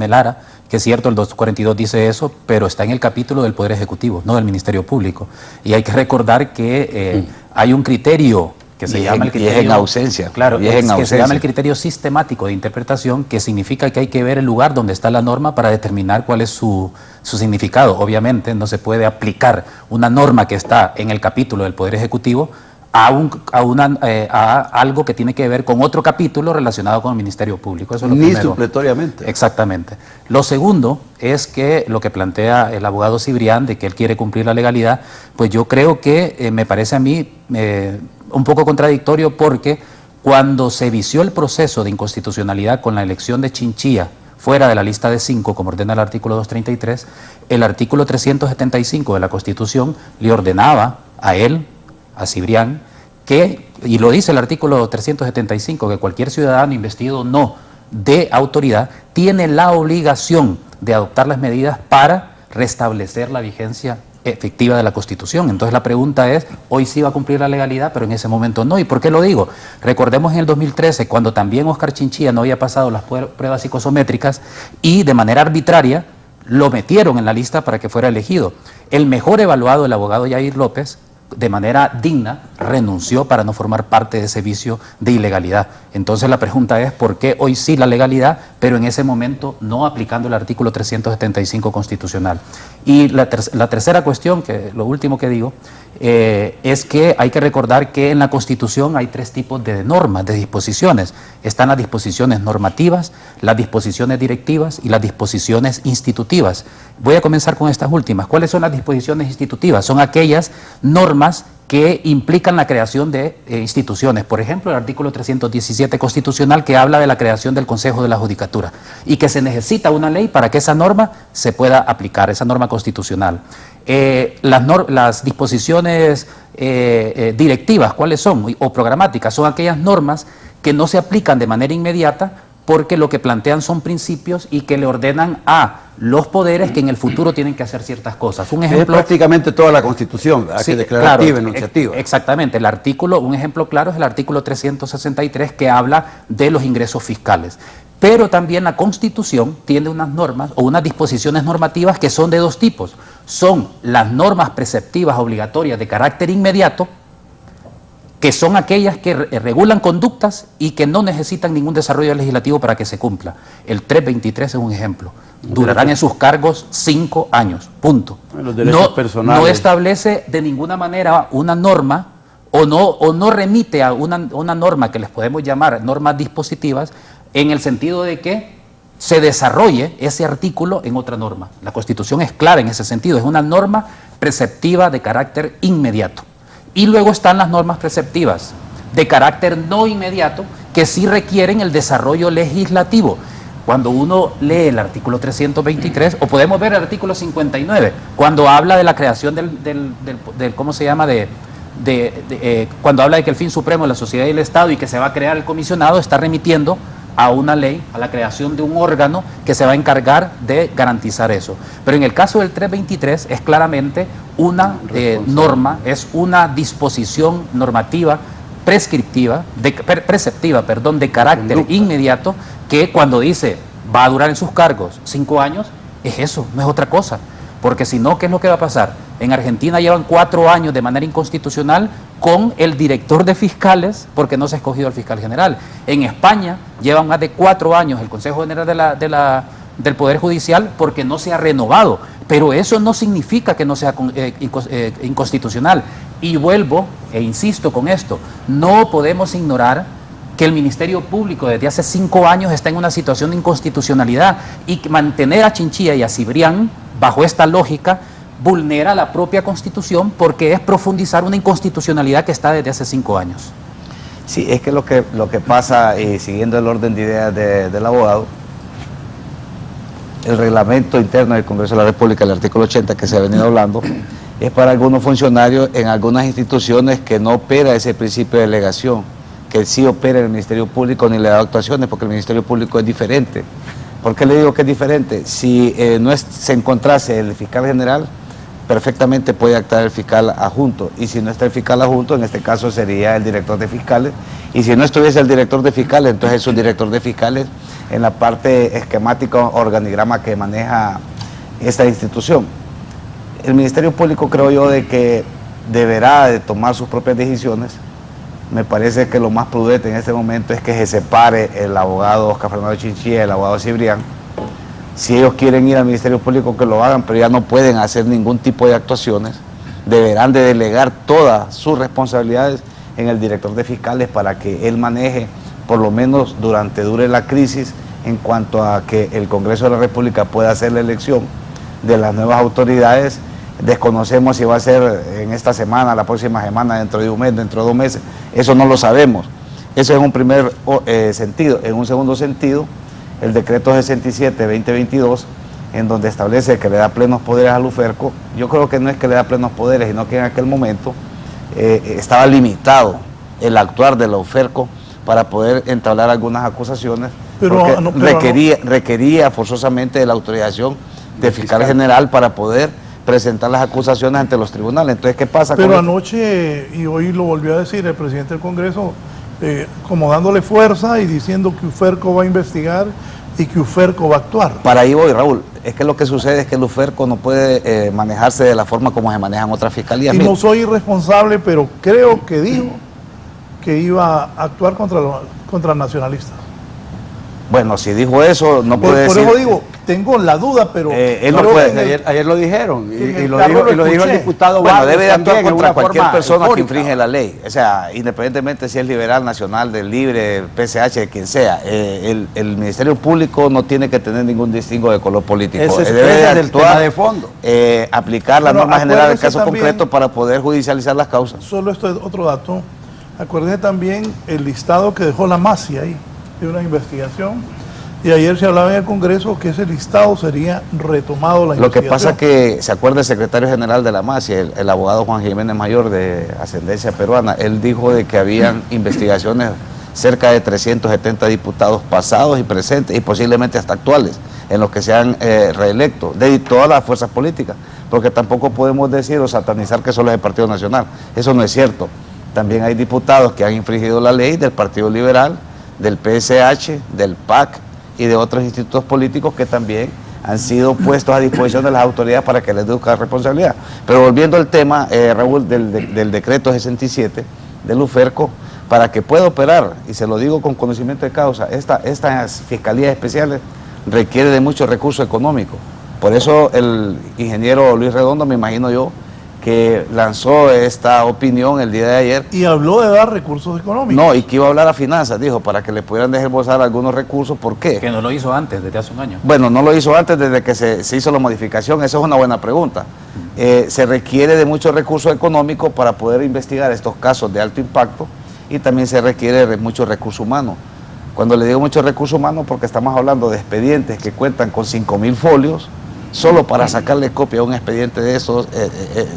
que es cierto, el 242 dice eso, pero está en el capítulo del Poder Ejecutivo, no del Ministerio Público. Y hay que recordar que hay un criterio que se llama el criterio... Y es en ausencia. Claro, que se llama el criterio sistemático de interpretación, que significa que hay que ver el lugar donde está la norma para determinar cuál es su significado. Obviamente no se puede aplicar una norma que está en el capítulo del Poder Ejecutivo a algo que tiene que ver con otro capítulo relacionado con el Ministerio Público. Eso es lo Ni primero. supletoriamente. Exactamente. Lo segundo es que lo que plantea el abogado Cibrián de que él quiere cumplir la legalidad, pues yo creo que me parece a mí un poco contradictorio, porque cuando se vició el proceso de inconstitucionalidad con la elección de Chinchilla fuera de la lista de 5, como ordena el artículo 233, el artículo 375 de la Constitución le ordenaba a él, a Cibrián, que, y lo dice el artículo 375, que cualquier ciudadano investido o no de autoridad tiene la obligación de adoptar las medidas para restablecer la vigencia efectiva de la Constitución. Entonces la pregunta es, hoy sí va a cumplir la legalidad, pero en ese momento no. ¿Y por qué lo digo? Recordemos en el 2013, cuando también Oscar Chinchilla no había pasado las pruebas psicosométricas y de manera arbitraria lo metieron en la lista para que fuera elegido. El mejor evaluado, el abogado Yair López, de manera digna, renunció para no formar parte de ese vicio de ilegalidad. Entonces la pregunta es, ¿por qué hoy sí la legalidad, pero en ese momento no aplicando el artículo 375 constitucional? Y la tercera cuestión, que lo último que digo, es que hay que recordar que en la Constitución hay tres tipos de normas, de disposiciones. Están las disposiciones normativas, las disposiciones directivas y las disposiciones institutivas. Voy a comenzar con estas últimas. ¿Cuáles son las disposiciones institutivas? Son aquellas normas que implican la creación de instituciones. Por ejemplo, el artículo 317 constitucional, que habla de la creación del Consejo de la Judicatura y que se necesita una ley para que esa norma se pueda aplicar, esa norma constitucional. Las disposiciones directivas, ¿cuáles son? O programáticas, son aquellas normas que no se aplican de manera inmediata, porque lo que plantean son principios y que le ordenan a los poderes que en el futuro tienen que hacer ciertas cosas. Un ejemplo, es prácticamente toda la Constitución, sí, declarativa, claro, enunciativa. Exactamente. Un ejemplo claro es el artículo 363, que habla de los ingresos fiscales. Pero también la Constitución tiene unas normas o unas disposiciones normativas que son de dos tipos. Son las normas preceptivas obligatorias de carácter inmediato, que son aquellas que regulan conductas y que no necesitan ningún desarrollo legislativo para que se cumpla. El 323 es un ejemplo. durarán en sus cargos 5 años, punto. Los derechos personales. No establece de ninguna manera una norma o no remite a una norma que les podemos llamar normas dispositivas en el sentido de que se desarrolle ese artículo en otra norma. La Constitución es clara en ese sentido, es una norma preceptiva de carácter inmediato. Y luego están las normas preceptivas de carácter no inmediato que sí requieren el desarrollo legislativo. Cuando uno lee el artículo 323, o podemos ver el artículo 59, cuando habla de la creación del ¿cómo se llama?, cuando habla de que el fin supremo es la sociedad y el Estado y que se va a crear el comisionado, está remitiendo a una ley, a la creación de un órgano que se va a encargar de garantizar eso. Pero en el caso del 323 es claramente una norma, es una disposición normativa preceptiva, de carácter inmediato, que cuando dice va a durar en sus cargos 5 años, es eso, no es otra cosa. Porque si no, ¿qué es lo que va a pasar? En Argentina llevan 4 años de manera inconstitucional con el director de fiscales porque no se ha escogido al fiscal general. En España llevan más de 4 años el Consejo General del Poder Judicial porque no se ha renovado. Pero eso no significa que no sea inconstitucional. Y vuelvo e insisto con esto, no podemos ignorar que el Ministerio Público desde hace 5 años está en una situación de inconstitucionalidad y que mantener a Chinchilla y a Cibrián bajo esta lógica vulnera la propia Constitución porque es profundizar una inconstitucionalidad que está desde hace 5 años. Sí, es que lo que pasa, y siguiendo el orden de ideas del abogado, el reglamento interno del Congreso de la República, el artículo 80 que se ha venido hablando, es para algunos funcionarios en algunas instituciones que no opera ese principio de delegación, que sí opera en el Ministerio Público ni le da actuaciones, porque el Ministerio Público es diferente. ¿Por qué le digo que es diferente? Si se encontrase el fiscal general, perfectamente puede actuar el fiscal adjunto, y si no está el fiscal adjunto, en este caso sería el director de fiscales, y si no estuviese el director de fiscales, entonces es un director de fiscales en la parte esquemática, organigrama que maneja esta institución. El Ministerio Público, creo yo, de que deberá de tomar sus propias decisiones. Me parece que lo más prudente en este momento es que se separe el abogado Oscar Fernando Chinchilla y el abogado Cibrián. Si ellos quieren ir al Ministerio Público, que lo hagan, pero ya no pueden hacer ningún tipo de actuaciones. Deberán de delegar todas sus responsabilidades en el director de fiscales para que él maneje, por lo menos dure la crisis, en cuanto a que el Congreso de la República pueda hacer la elección de las nuevas autoridades. Desconocemos si va a ser en esta semana, la próxima semana, dentro de un mes, dentro de 2 meses. Eso no lo sabemos. Eso es un primer sentido. En un segundo sentido, el decreto 67-2022, en donde establece que le da plenos poderes al UFERCO, yo creo que no es que le da plenos poderes, sino que en aquel momento estaba limitado el actuar de la UFERCO para poder entablar algunas acusaciones, porque requería forzosamente de la autorización del fiscal general para poder presentar las acusaciones ante los tribunales. Entonces, ¿qué pasa? Pero anoche, y hoy lo volvió a decir el presidente del Congreso, como dándole fuerza y diciendo que UFERCO va a investigar y que UFERCO va a actuar. Para ahí voy, Raúl. Es que lo que sucede es que el UFERCO no puede manejarse de la forma como se manejan otras fiscalías. Y no soy irresponsable, pero creo que dijo que iba a actuar contra nacionalistas. Bueno, si dijo eso, no puede decir... Por eso digo, tengo la duda, pero... él no puede. Ayer lo dijeron, y lo dijo el diputado. Bueno, debe de actuar contra cualquier persona que infringe la ley. O sea, independientemente si es liberal, nacional, del libre, PSH, de quien sea. El Ministerio Público no tiene que tener ningún distingo de color político. Ese debe de del tema de fondo. Aplicar las normas generales del caso concreto para poder judicializar las causas. Solo esto es otro dato. Acuérdense también el listado que dejó la MASI ahí, de una investigación, y ayer se hablaba en el Congreso que ese listado sería retomado la investigación. Lo que pasa es que, se acuerda el secretario general de la MASI, el abogado Juan Jiménez Mayor, de ascendencia peruana, él dijo de que habían investigaciones cerca de 370 diputados pasados y presentes, y posiblemente hasta actuales, en los que se han reelecto, de todas las fuerzas políticas, porque tampoco podemos decir o satanizar que solo es el Partido Nacional. Eso no es cierto. También hay diputados que han infringido la ley del Partido Liberal, del PSH, del PAC y de otros institutos políticos que también han sido puestos a disposición de las autoridades para que les deduzcan responsabilidad. Pero volviendo al tema, Raúl, del decreto 67 del UFERCO, para que pueda operar, y se lo digo con conocimiento de causa, estas fiscalías especiales requiere de mucho recurso económico. Por eso el ingeniero Luis Redondo, me imagino yo, que lanzó esta opinión el día de ayer. Y habló de dar recursos económicos. No, y que iba a hablar a finanzas, dijo, para que le pudieran desembolsar algunos recursos. ¿Por qué? Que no lo hizo antes, desde hace un año. Bueno, no lo hizo antes desde que se hizo la modificación, esa es una buena pregunta. Se requiere de muchos recursos económicos para poder investigar estos casos de alto impacto y también se requiere de muchos recursos humanos. Cuando le digo muchos recursos humanos, porque estamos hablando de expedientes que cuentan con 5.000 folios, solo para sacarle copia a un expediente de esos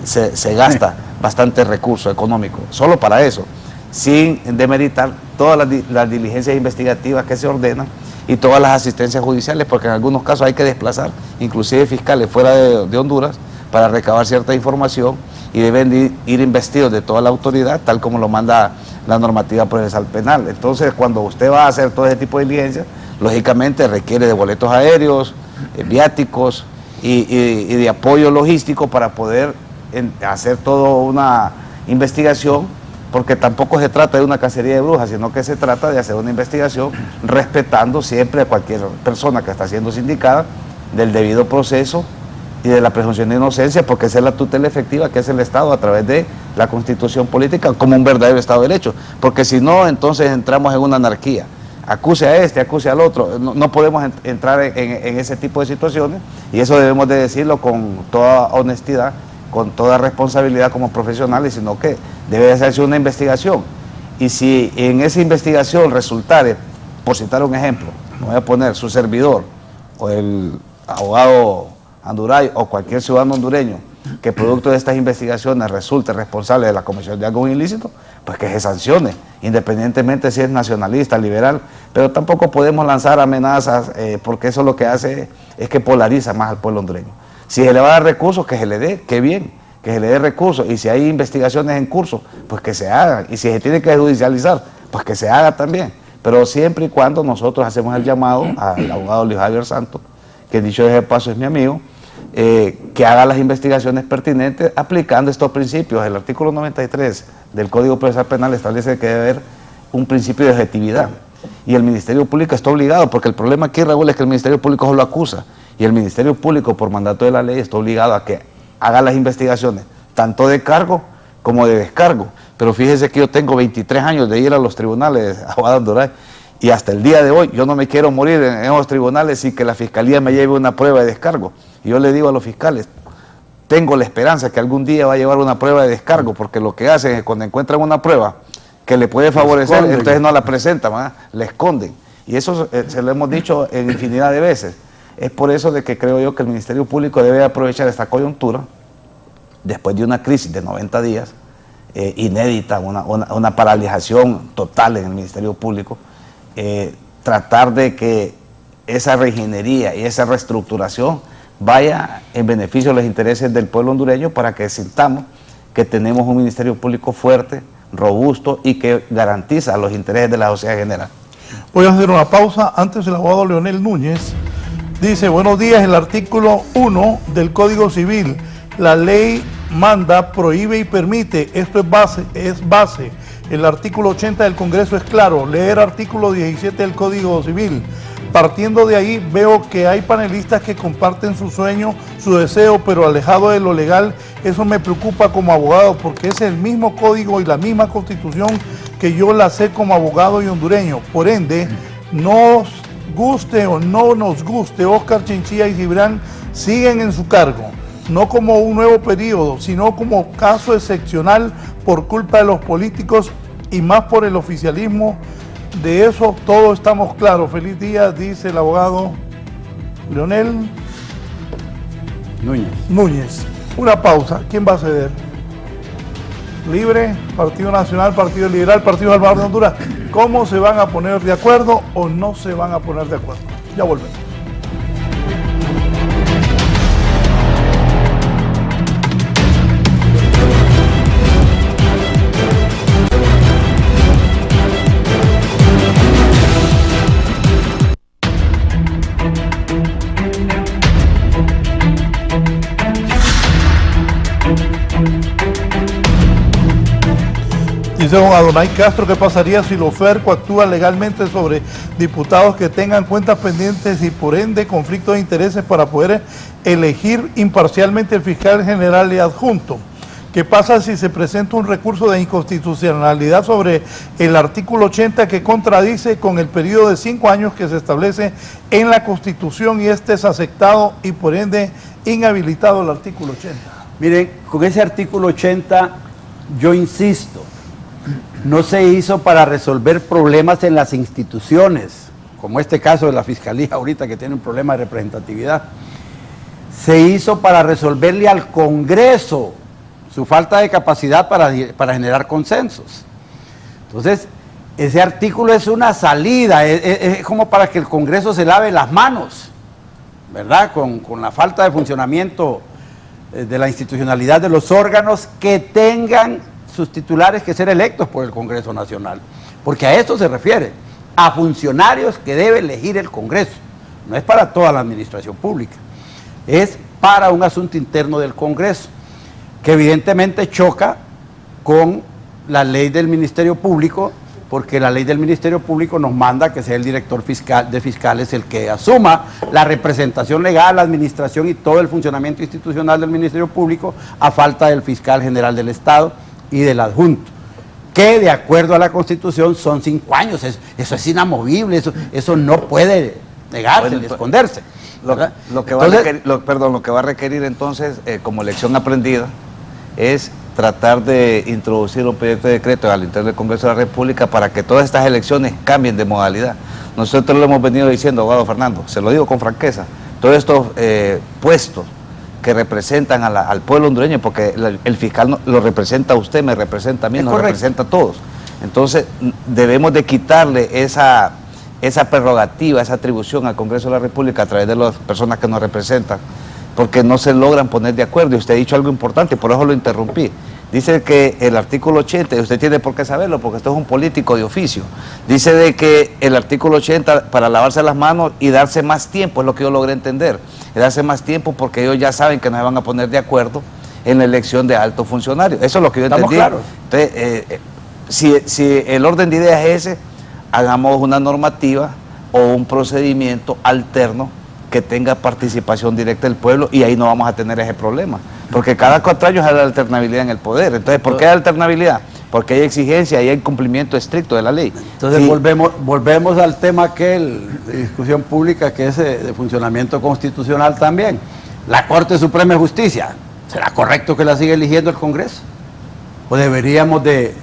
se gasta bastante recurso económico, solo para eso, sin demeritar todas las diligencias investigativas que se ordenan y todas las asistencias judiciales, porque en algunos casos hay que desplazar, inclusive fiscales fuera de Honduras, para recabar cierta información y deben de ir investidos de toda la autoridad, tal como lo manda la normativa procesal penal. Entonces, cuando usted va a hacer todo ese tipo de diligencias, lógicamente requiere de boletos aéreos, viáticos, y de apoyo logístico para poder hacer toda una investigación, porque tampoco se trata de una cacería de brujas, sino que se trata de hacer una investigación respetando siempre a cualquier persona que está siendo sindicada del debido proceso y de la presunción de inocencia, porque esa es la tutela efectiva que hace el Estado a través de la Constitución política como un verdadero Estado de Derecho, porque si no, entonces entramos en una anarquía. Acuse a este, acuse al otro. No podemos entrar en ese tipo de situaciones y eso debemos de decirlo con toda honestidad, con toda responsabilidad como profesionales, sino que debe de hacerse una investigación. Y si en esa investigación resultare, por citar un ejemplo, me voy a poner su servidor o el abogado Anduray o cualquier ciudadano hondureño que producto de estas investigaciones resulte responsable de la comisión de algún ilícito, pues que se sancione, independientemente si es nacionalista, liberal, pero tampoco podemos lanzar amenazas porque eso lo que hace es que polariza más al pueblo hondureño. Si se le va a dar recursos, que se le dé, qué bien, que se le dé recursos, y si hay investigaciones en curso, pues que se hagan, y si se tiene que judicializar, pues que se haga también, pero siempre y cuando nosotros hacemos el llamado al abogado Luis Javier Santos, que dicho de paso es mi amigo, que haga las investigaciones pertinentes aplicando estos principios. El artículo 93 del Código Procesal Penal establece que debe haber un principio de objetividad y el Ministerio Público está obligado, porque el problema aquí, Raúl, es que el Ministerio Público solo acusa y el Ministerio Público, por mandato de la ley, está obligado a que haga las investigaciones tanto de cargo como de descargo. Pero fíjese que yo tengo 23 años de ir a los tribunales, abogado Anduray, y hasta el día de hoy yo no me quiero morir en esos tribunales sin que la Fiscalía me lleve una prueba de descargo. Y yo le digo a los fiscales, tengo la esperanza que algún día va a llevar una prueba de descargo, porque lo que hacen es cuando encuentran una prueba que le puede favorecer, entonces no la presentan, ¿verdad? La esconden. Y eso se lo hemos dicho en infinidad de veces. Es por eso de que creo yo que el Ministerio Público debe aprovechar esta coyuntura, después de una crisis de 90 días, inédita, una paralización total en el Ministerio Público, tratar de que esa reingeniería y esa reestructuración vaya en beneficio de los intereses del pueblo hondureño, para que sintamos que tenemos un Ministerio Público fuerte, robusto y que garantiza los intereses de la sociedad general. Voy a hacer una pausa. Antes el abogado Leonel Núñez dice: buenos días, el artículo 1 del Código Civil, la ley manda, prohíbe y permite, esto es base. El artículo 80 del Congreso es claro, leer artículo 17 del Código Civil. Partiendo de ahí, veo que hay panelistas que comparten su sueño, su deseo, pero alejado de lo legal. Eso me preocupa como abogado, porque es el mismo código y la misma constitución que yo la sé como abogado y hondureño. Por ende, nos guste o no nos guste, Óscar Chinchilla y Gibran siguen en su cargo. No como un nuevo periodo, sino como caso excepcional por culpa de los políticos y más por el oficialismo. De eso todos estamos claros. Feliz día, dice el abogado Leonel Núñez. Una pausa. ¿Quién va a ceder? Libre, Partido Nacional, Partido Liberal, Partido Salvador de Honduras. ¿Cómo se van a poner de acuerdo o no se van a poner de acuerdo? Ya volvemos. Dice don Adonai Castro, ¿qué pasaría si los FERCO actúa legalmente sobre diputados que tengan cuentas pendientes y por ende conflictos de intereses para poder elegir imparcialmente el fiscal general y adjunto? ¿Qué pasa si se presenta un recurso de inconstitucionalidad sobre el artículo 80 que contradice con el periodo de 5 años que se establece en la Constitución y este es aceptado y por ende inhabilitado el artículo 80? Miren, con ese artículo 80, yo insisto, no se hizo para resolver problemas en las instituciones, como este caso de la Fiscalía ahorita que tiene un problema de representatividad. Se hizo para resolverle al Congreso su falta de capacidad para generar consensos. Entonces, ese artículo es una salida, es como para que el Congreso se lave las manos, ¿verdad? Con la falta de funcionamiento de la institucionalidad de los órganos que tengan sus titulares que ser electos por el Congreso Nacional. Porque a eso se refiere, a funcionarios que debe elegir el Congreso. No es para toda la administración pública, es para un asunto interno del Congreso, que evidentemente choca con la ley del Ministerio Público, porque la ley del Ministerio Público nos manda que sea el director de fiscales el que asuma la representación legal, la administración y todo el funcionamiento institucional del Ministerio Público a falta del fiscal general del Estado y del adjunto, que de acuerdo a la Constitución son 5 años, eso es inamovible, eso no puede negarse ni esconderse. Lo que va a requerir entonces, como lección aprendida, es tratar de introducir un proyecto de decreto al interior del Congreso de la República para que todas estas elecciones cambien de modalidad. Nosotros lo hemos venido diciendo, abogado Fernando, se lo digo con franqueza, todos estos puestos que representan al pueblo hondureño, porque el fiscal lo representa a usted, me representa a mí, nos representa a todos. Entonces debemos de quitarle esa prerrogativa, esa atribución al Congreso de la República a través de las personas que nos representan, porque no se logran poner de acuerdo. Y usted ha dicho algo importante, por eso lo interrumpí. Dice que el artículo 80, y usted tiene por qué saberlo, porque usted es un político de oficio, dice de que el artículo 80 para lavarse las manos y darse más tiempo, es lo que yo logré entender, es darse más tiempo porque ellos ya saben que no se van a poner de acuerdo en la elección de altos funcionarios. Eso es lo que yo entendí. Claros. Entonces, si el orden de ideas es ese, hagamos una normativa o un procedimiento alterno que tenga participación directa del pueblo y ahí no vamos a tener ese problema, porque cada 4 años hay la alternabilidad en el poder. Entonces, ¿por qué hay alternabilidad? Porque hay exigencia y hay cumplimiento estricto de la ley. Entonces sí. volvemos al tema aquel de discusión pública que es de funcionamiento constitucional también. La Corte Suprema de Justicia, ¿será correcto que la siga eligiendo el Congreso? ¿O deberíamos de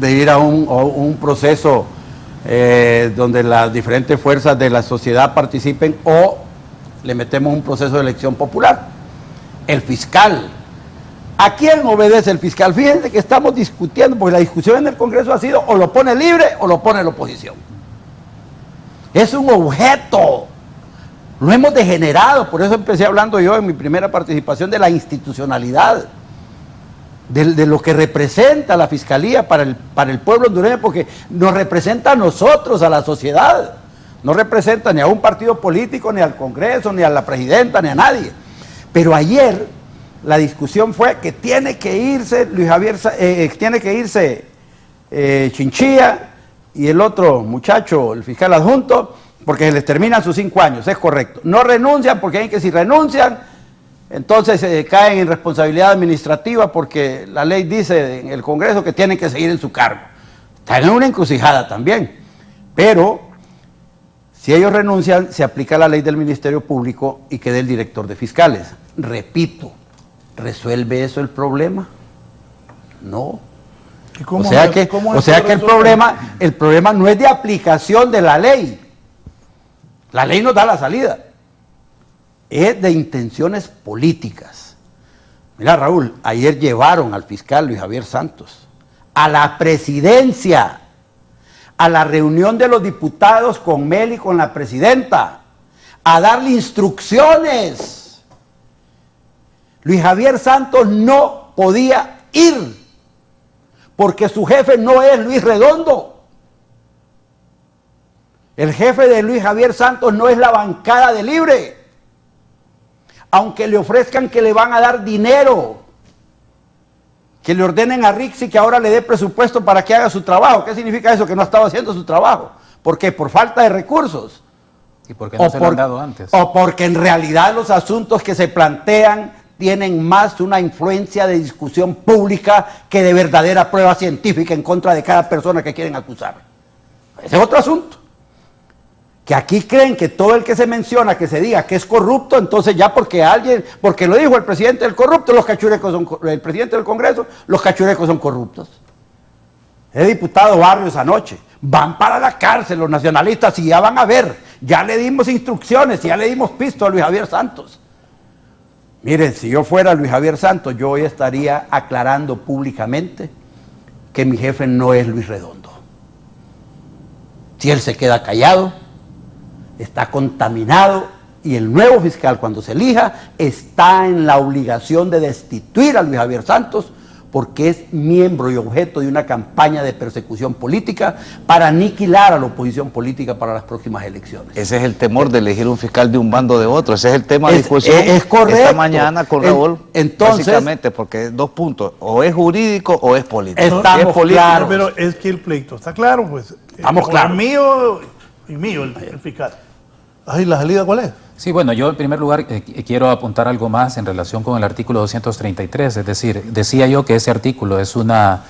ir a un proceso donde las diferentes fuerzas de la sociedad participen, o le metemos un proceso de elección popular? El fiscal, ¿a quién obedece el fiscal? Fíjense que estamos discutiendo, porque la discusión en el Congreso ha sido o lo pone libre o lo pone la oposición. Es un objeto, lo hemos degenerado. Por eso empecé hablando yo en mi primera participación de la institucionalidad, de lo que representa la Fiscalía para el pueblo hondureño, porque nos representa a nosotros, a la sociedad. No representa ni a un partido político, ni al Congreso, ni a la presidenta, ni a nadie. Pero ayer la discusión fue que tiene que irse Luis Javier, tiene que irse Chinchilla y el otro muchacho, el fiscal adjunto, porque se les terminan sus 5 años, es correcto. No renuncian porque hay que, si renuncian, entonces caen en responsabilidad administrativa, porque la ley dice en el Congreso que tienen que seguir en su cargo. Están en una encrucijada también, pero si ellos renuncian, se aplica la ley del Ministerio Público y queda el director de fiscales. Repito, ¿resuelve eso el problema? No. O sea que el problema no es de aplicación de la ley. La ley nos da la salida. Es de intenciones políticas. Mira, Raúl, ayer llevaron al fiscal Luis Javier Santos a la presidencia, a la reunión de los diputados con Mel y con la presidenta, a darle instrucciones. Luis Javier Santos no podía ir, porque su jefe no es Luis Redondo. El jefe de Luis Javier Santos no es la bancada de Libre, aunque le ofrezcan que le van a dar dinero. que le ordenen a Rixi que ahora le dé presupuesto para que haga su trabajo. ¿Qué significa eso? Que no estaba haciendo su trabajo. ¿Por qué? Por falta de recursos. ¿Y por qué no se lo han dado antes? O porque en realidad los asuntos que se plantean tienen más una influencia de discusión pública que de verdadera prueba científica en contra de cada persona que quieren acusar. Ese es otro asunto. Que aquí creen que todo el que se menciona, que se diga que es corrupto, entonces ya porque lo dijo el presidente del corrupto, los cachurecos son, el presidente del Congreso, los cachurecos son corruptos. El diputado Barrios anoche, van para la cárcel los nacionalistas y ya van a ver, ya le dimos instrucciones, ya le dimos pisto a Luis Javier Santos. Miren, si yo fuera Luis Javier Santos, yo hoy estaría aclarando públicamente que mi jefe no es Luis Redondo. Si él se queda callado, está contaminado y el nuevo fiscal, cuando se elija, está en la obligación de destituir a Luis Javier Santos porque es miembro y objeto de una campaña de persecución política para aniquilar a la oposición política para las próximas elecciones. Ese es el temor de elegir un fiscal de un bando o de otro. Ese es el tema de discusión es correcto. esta mañana con Raúl. Entonces, básicamente, porque dos puntos, o es jurídico o es político. Estamos claros. Pero es que el pleito está claro, pues. Estamos claros. Mío, el fiscal. Ay, ¿la salida cuál es? Sí, bueno, yo en primer lugar quiero apuntar algo más en relación con el artículo 233, es decir, decía yo que ese artículo es una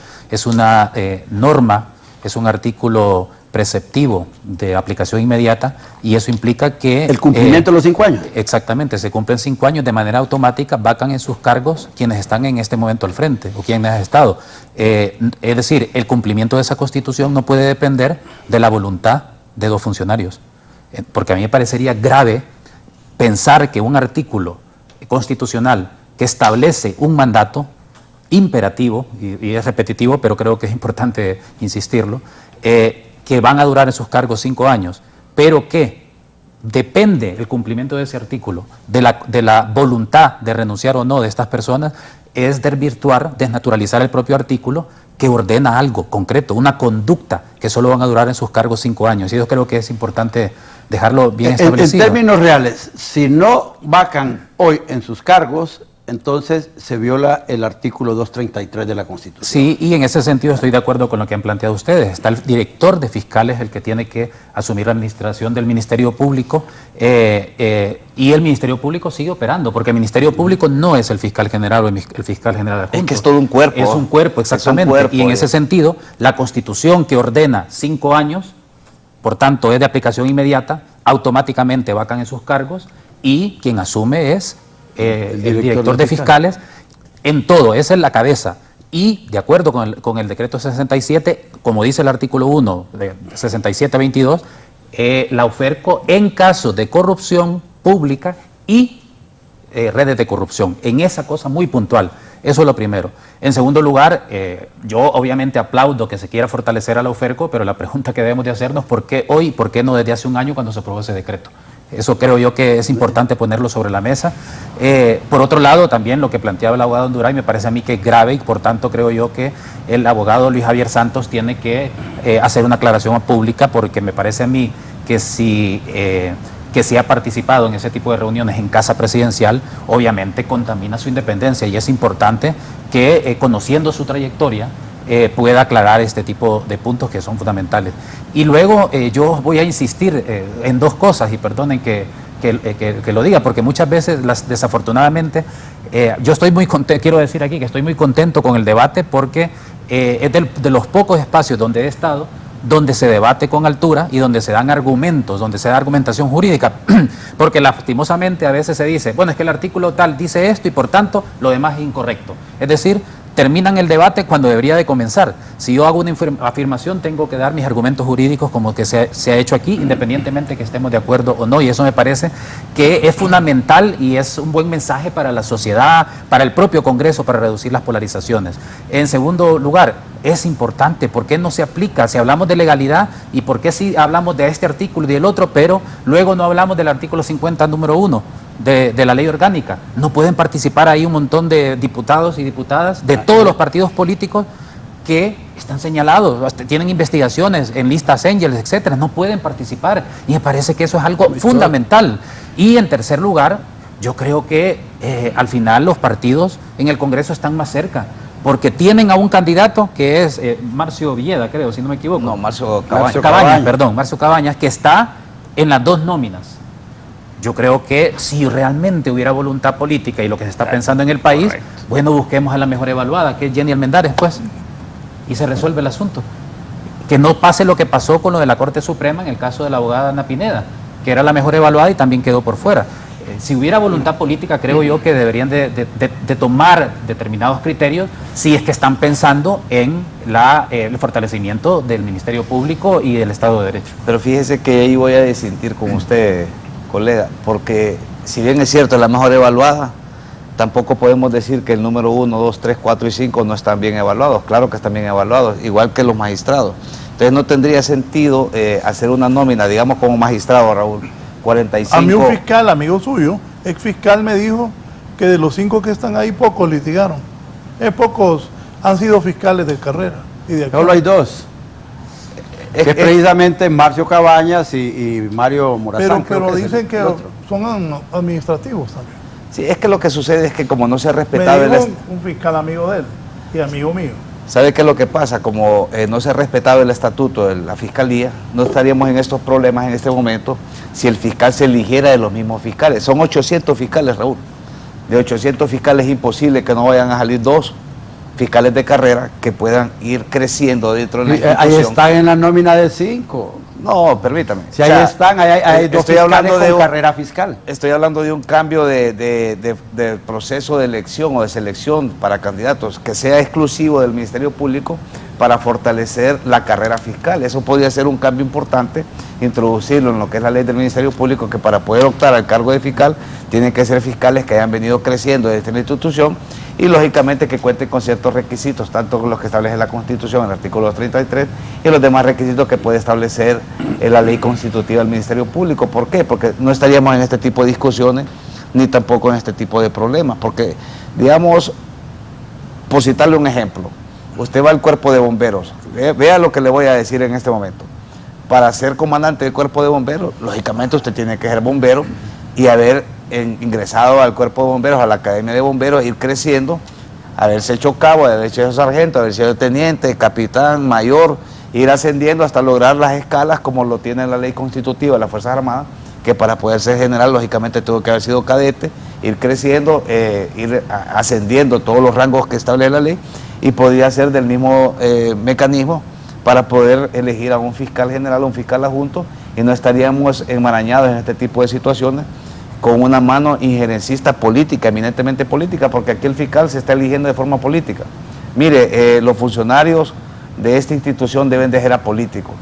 norma, es un artículo preceptivo de aplicación inmediata y eso implica que... El cumplimiento de los 5 años. Exactamente, se cumplen 5 años de manera automática, vacan en sus cargos quienes están en este momento al frente o quienes han estado. Es decir, el cumplimiento de esa Constitución no puede depender de la voluntad de 2 funcionarios, porque a mí me parecería grave pensar que un artículo constitucional que establece un mandato imperativo, y es repetitivo, pero creo que es importante insistirlo, que van a durar en sus cargos 5 años, pero que depende el cumplimiento de ese artículo de la voluntad de renunciar o no de estas personas, es desvirtuar, desnaturalizar el propio artículo que ordena algo concreto, una conducta que solo van a durar en sus cargos 5 años. Y yo creo que es importante dejarlo bien establecido. En términos reales, si no vacan hoy en sus cargos, entonces se viola el artículo 233 de la Constitución. Sí, y en ese sentido estoy de acuerdo con lo que han planteado ustedes. Está el director de fiscales, el que tiene que asumir la administración del Ministerio Público, y el Ministerio Público sigue operando, porque el Ministerio Público no es el fiscal general o el fiscal general adjunto. Es que es todo un cuerpo. Es un cuerpo, exactamente. Es un cuerpo, y en ese sentido, la Constitución que ordena 5 años, por tanto es de aplicación inmediata, automáticamente vacan en sus cargos y quien asume es el director de fiscales en todo, esa es la cabeza. Y de acuerdo con el decreto 67, como dice el artículo 1 de 67-22, la UFERCO en caso de corrupción pública y redes de corrupción, en esa cosa muy puntual. Eso es lo primero. En segundo lugar, yo obviamente aplaudo que se quiera fortalecer a la UFERCO, pero la pregunta que debemos de hacernos, ¿por qué hoy y por qué no desde hace un año cuando se aprobó ese decreto? Eso creo yo que es importante ponerlo sobre la mesa. Por otro lado, también lo que planteaba el abogado Honduray me parece a mí que es grave y por tanto creo yo que el abogado Luis Javier Santos tiene que hacer una aclaración pública, porque me parece a mí que si ha participado en ese tipo de reuniones en casa presidencial, obviamente contamina su independencia y es importante que conociendo su trayectoria pueda aclarar este tipo de puntos que son fundamentales. Y luego yo voy a insistir en 2 cosas, y perdonen que lo diga, porque muchas veces, desafortunadamente, yo estoy muy contento, quiero decir aquí que estoy muy contento con el debate, porque es de los pocos espacios donde he estado, donde se debate con altura y donde se dan argumentos, donde se da argumentación jurídica, porque lastimosamente a veces se dice, bueno, es que el artículo tal dice esto y por tanto lo demás es incorrecto. Es decir, terminan el debate cuando debería de comenzar. Si yo hago una afirmación, tengo que dar mis argumentos jurídicos como que se ha hecho aquí, independientemente que estemos de acuerdo o no, y eso me parece que es fundamental y es un buen mensaje para la sociedad, para el propio Congreso, para reducir las polarizaciones. En segundo lugar, es importante, ¿por qué no se aplica? Si hablamos de legalidad, ¿y por qué si hablamos de este artículo y del otro, pero luego no hablamos del artículo 50, número 1? De la ley orgánica? No pueden participar ahí un montón de diputados y diputadas de todos los partidos políticos que están señalados, tienen investigaciones en listas Angels, etcétera, no pueden participar, y me parece que eso es algo fundamental. Y en tercer lugar, yo creo que al final los partidos en el Congreso están más cerca porque tienen a un candidato que es Marcio Villeda, creo, si no me equivoco. No, Marcio Cabañas. Marcio Cabañas, que está en las dos nóminas. Yo creo que si realmente hubiera voluntad política y lo que se está pensando en el país, bueno, busquemos a la mejor evaluada, que es Jenny Almendares, pues, y se resuelve el asunto. Que no pase lo que pasó con lo de la Corte Suprema en el caso de la abogada Ana Pineda, que era la mejor evaluada y también quedó por fuera. Si hubiera voluntad política, creo yo que deberían de tomar determinados criterios si es que están pensando en el fortalecimiento del Ministerio Público y del Estado de Derecho. Pero fíjese que ahí voy a disentir con usted, colega, porque si bien es cierto, es la mejor evaluada, tampoco podemos decir que el número 1, 2, 3, 4 y 5 no están bien evaluados. Claro que están bien evaluados, igual que los magistrados. Entonces no tendría sentido hacer una nómina, digamos, como magistrado, Raúl, 45... A mí un fiscal, amigo suyo, ex fiscal, me dijo que de los 5 que están ahí, pocos litigaron. Pocos han sido fiscales de carrera. Y de Solo hay 2. Que es precisamente Marcio Cabañas y Mario Morazán. Pero dicen que son administrativos también. Sí, es que lo que sucede es que como no se ha respetado... Me dijo un fiscal amigo de él y amigo mío. ¿Sabe qué es lo que pasa? Como no se ha respetado el estatuto de la Fiscalía, no estaríamos en estos problemas en este momento si el fiscal se eligiera de los mismos fiscales. Son 800 fiscales, Raúl. De 800 fiscales es imposible que no vayan a salir 2 fiscales de carrera que puedan ir creciendo dentro de la institución. Ahí están en la nómina de 5. No, permítame. Si ahí están, hay 2 fiscales con carrera fiscal. Estoy hablando de un cambio de proceso de elección o de selección para candidatos que sea exclusivo del Ministerio Público para fortalecer la carrera fiscal. Eso podría ser un cambio importante, introducirlo en lo que es la ley del Ministerio Público, que para poder optar al cargo de fiscal tienen que ser fiscales que hayan venido creciendo desde la institución y lógicamente que cuenten con ciertos requisitos, tanto los que establece la Constitución en el artículo 233 y los demás requisitos que puede establecer la ley constitutiva del Ministerio Público. ¿Por qué? Porque no estaríamos en este tipo de discusiones ni tampoco en este tipo de problemas, porque digamos, por citarle un ejemplo, usted va al cuerpo de bomberos, vea lo que le voy a decir en este momento. Para ser comandante del cuerpo de bomberos, lógicamente usted tiene que ser bombero y haber ingresado al cuerpo de bomberos, a la academia de bomberos, ir creciendo, haberse hecho cabo, haber hecho sargento, haber sido teniente, capitán, mayor, ir ascendiendo hasta lograr las escalas como lo tiene la ley constitutiva de las Fuerzas Armadas, que para poder ser general lógicamente tuvo que haber sido cadete, ir creciendo, ir ascendiendo todos los rangos que establece la ley y podría ser del mismo mecanismo para poder elegir a un fiscal general o un fiscal adjunto y no estaríamos enmarañados en este tipo de situaciones con una mano injerencista política, eminentemente política, porque aquí el fiscal se está eligiendo de forma política. Mire, los funcionarios de esta institución deben de ser apolíticos.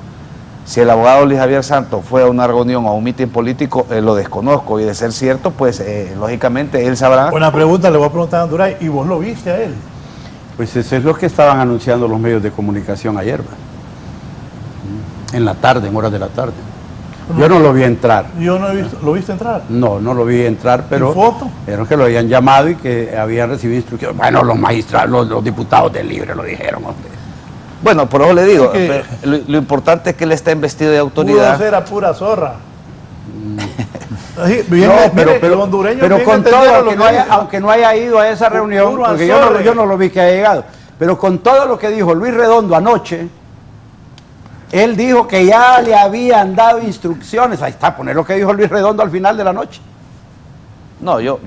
Si el abogado Luis Javier Santos fue a una reunión o a un mitin político, lo desconozco, y de ser cierto, pues lógicamente él sabrá. Buena pregunta, le voy a preguntar a Anduray, ¿y vos lo viste a él? Pues eso es lo que estaban anunciando los medios de comunicación ayer, ¿verdad? En la tarde, en horas de la tarde. Yo no lo vi entrar. Yo no he visto, ¿lo viste entrar? No, no lo vi entrar, pero... ¿Y foto? Dijeron que lo habían llamado y que habían recibido instrucciones. Bueno, los magistrados, los diputados del Libre lo dijeron, hombre. Bueno, por eso le digo, lo importante es que él está investido de autoridad. Pudo ser a pura zorra. Pero con todo, aunque no haya ido a esa reunión, porque yo no lo vi que haya llegado, pero con todo lo que dijo Luis Redondo anoche, él dijo que ya le habían dado instrucciones. Ahí está, poner lo que dijo Luis Redondo al final de la noche. No, yo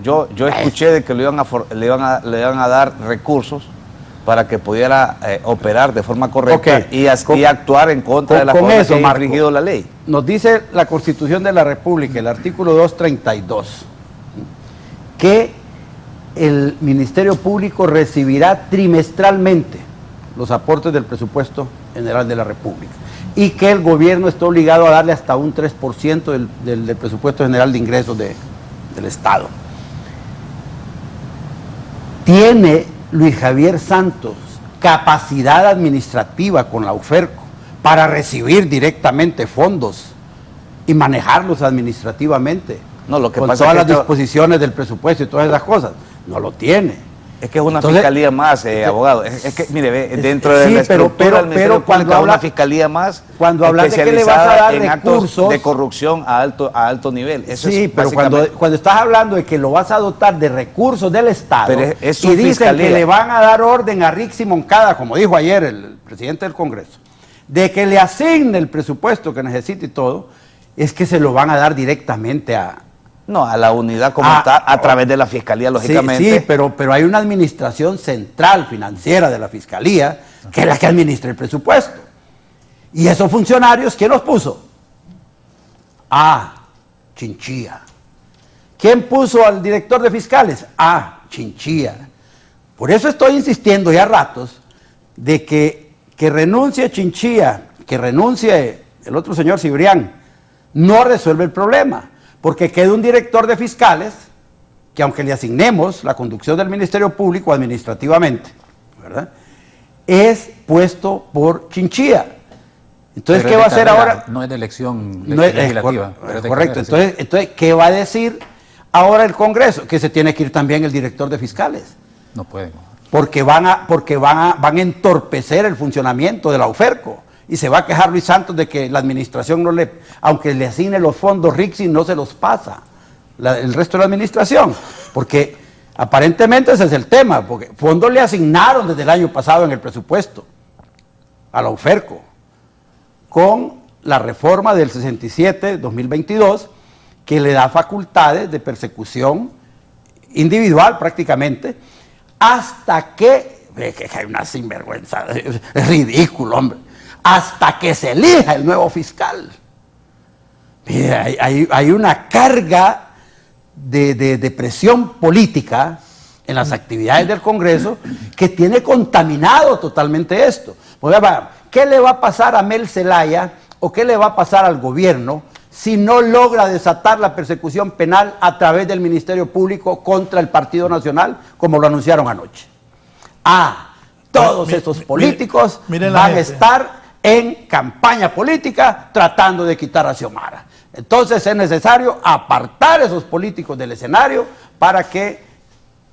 escuché de que le iban a dar recursos para que pudiera operar de forma correcta y actuar en contra de la forma que ha infringido la ley. Nos dice la Constitución de la República, el artículo 232, que el Ministerio Público recibirá trimestralmente los aportes del presupuesto general de la República y que el gobierno está obligado a darle hasta un 3% del presupuesto general de ingresos del Estado. ¿Tiene Luis Javier Santos capacidad administrativa con la UFERCO para recibir directamente fondos y manejarlos administrativamente? No, lo que con pasa todas es que las disposiciones del presupuesto y todas esas cosas. No lo tiene. Es que es una Entonces, fiscalía más, abogado. Es que, mire, ve, dentro de sí, la estructura del Ministerio cuando Público, habla- una fiscalía más cuando hablas de que le vas a especializada dar en recursos actos de corrupción a alto nivel. Eso sí, es pero básicamente- cuando estás hablando de que lo vas a dotar de recursos del Estado Pero es su y dicen fiscalía. que le van a dar orden a Rixi Moncada, como dijo ayer el presidente del Congreso, de que le asigne el presupuesto que necesita y todo, es que se lo van a dar directamente a... No, a la unidad como Ah, está, a través de la fiscalía, lógicamente. Sí, pero hay una administración central financiera de la fiscalía que es la que administra el presupuesto. Y esos funcionarios, ¿quién los puso? Chinchilla. ¿Quién puso al director de fiscales? Chinchilla. Por eso estoy insistiendo ya ratos de que renuncie Chinchilla, que renuncie el otro señor Cibrián, no resuelve el problema. Porque queda un director de fiscales que, aunque le asignemos la conducción del Ministerio Público administrativamente, ¿verdad?, es puesto por Chinchilla. Entonces, Pero ¿qué es va a de hacer carrera, ahora? No es de elección No es- legislativa. pero es de correcto. carrera, sí. Entonces, ¿qué va a decir ahora el Congreso? Que se tiene que ir también el director de fiscales. No puede. Porque van a entorpecer el funcionamiento de la UFERCO. Y se va a quejar Luis Santos de que la administración no le, aunque le asigne los fondos Rixi, no se los pasa el resto de la administración. Porque aparentemente ese es el tema, porque fondos le asignaron desde el año pasado en el presupuesto a la UFERCO, con la reforma del 67-2022, que le da facultades de persecución individual prácticamente, hasta que hay una sinvergüenza, es ridículo, hombre, hasta que se elija el nuevo fiscal. Mire, hay una carga de presión política en las actividades del Congreso que tiene contaminado totalmente esto. Pues, ¿qué le va a pasar a Mel Zelaya o qué le va a pasar al gobierno si no logra desatar la persecución penal a través del Ministerio Público contra el Partido Nacional, como lo anunciaron anoche? Todos estos políticos miren la van a gente. estar en campaña política tratando de quitar a Xiomara. Entonces es necesario apartar a esos políticos del escenario para que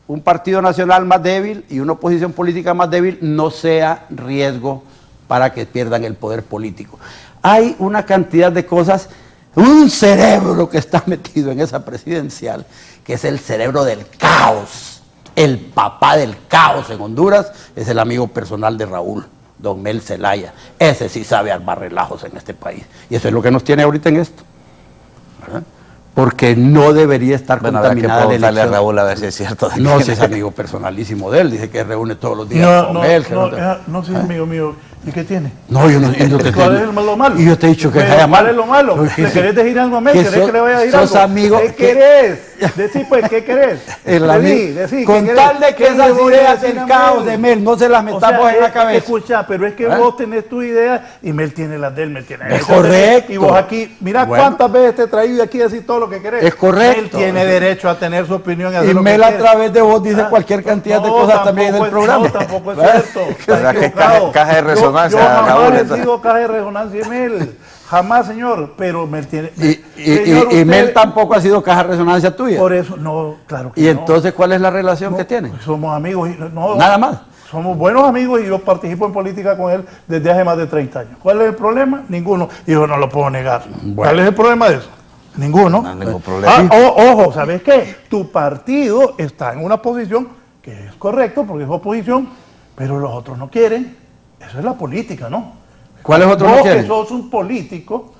un partido nacional más débil y una oposición política más débil no sea riesgo para que pierdan el poder político. Hay una cantidad de cosas, un cerebro que está metido en esa presidencial, que es el cerebro del caos. El papá del caos en Honduras es el amigo personal de Raúl, don Mel Zelaya. Ese sí sabe armar relajos en este país. Y eso es lo que nos tiene ahorita en esto, ¿verdad? Porque no debería estar Bueno, habrá que contaminada la preguntarle a elección. Raúl a ver si es cierto. de No, que- si es amigo personalísimo de él, dice que reúne todos los días con él. que No, sí, amigo mío. ¿Y qué tiene? No, yo no te ¿Cuál es lo malo? Y yo te he dicho que Pero, vaya mal. ¿cuál es lo malo? ¿Le querés decir algo a Mel? que ¿Querés que le vaya a decir sos algo? amigo- ¿Qué que- querés? Decí pues, ¿qué querés? Decí, con ¿qué tal querés? de que ¿Qué le esas voy a ideas decir del a caos de Mel no se las O metamos sea, en la cabeza. Escucha, pero es que ¿Ah? vos tenés tu idea y Mel tiene las de él, Mel tiene Es esa de él. correcto. Y vos aquí, mira Bueno. cuántas veces te he traído aquí a decir todo lo que querés. Es correcto. Mel tiene derecho a tener su opinión y hacer Y lo Mel que a quiere. través de vos dice cualquier cantidad de cosas también en el programa. No, tampoco es ¿verdad? cierto. O sea, Está que equivocado. caja de resonancia, Yo jamás Raúl, he entonces. sido caja de resonancia de Mel. Jamás, señor. Pero Mel tiene. Y Señor, usted- Mel tampoco ha sido caja de resonancia tuya. Por eso, no, claro que Y no. entonces, ¿cuál es la relación No, que tienen? pues somos amigos. No, Nada más. Somos buenos amigos y yo participo en política con él desde hace más de 30 años. ¿Cuál es el problema? Ninguno. Y yo no lo puedo negar. Bueno. ¿Cuál es el problema de eso? Ninguno. No hay ningún problema. Ojo, ¿sabes qué? Tu partido está en una posición que es correcto porque es oposición, pero los otros no quieren. Eso es la política, ¿no? ¿Cuáles otros Vos no que quieren? sos un político,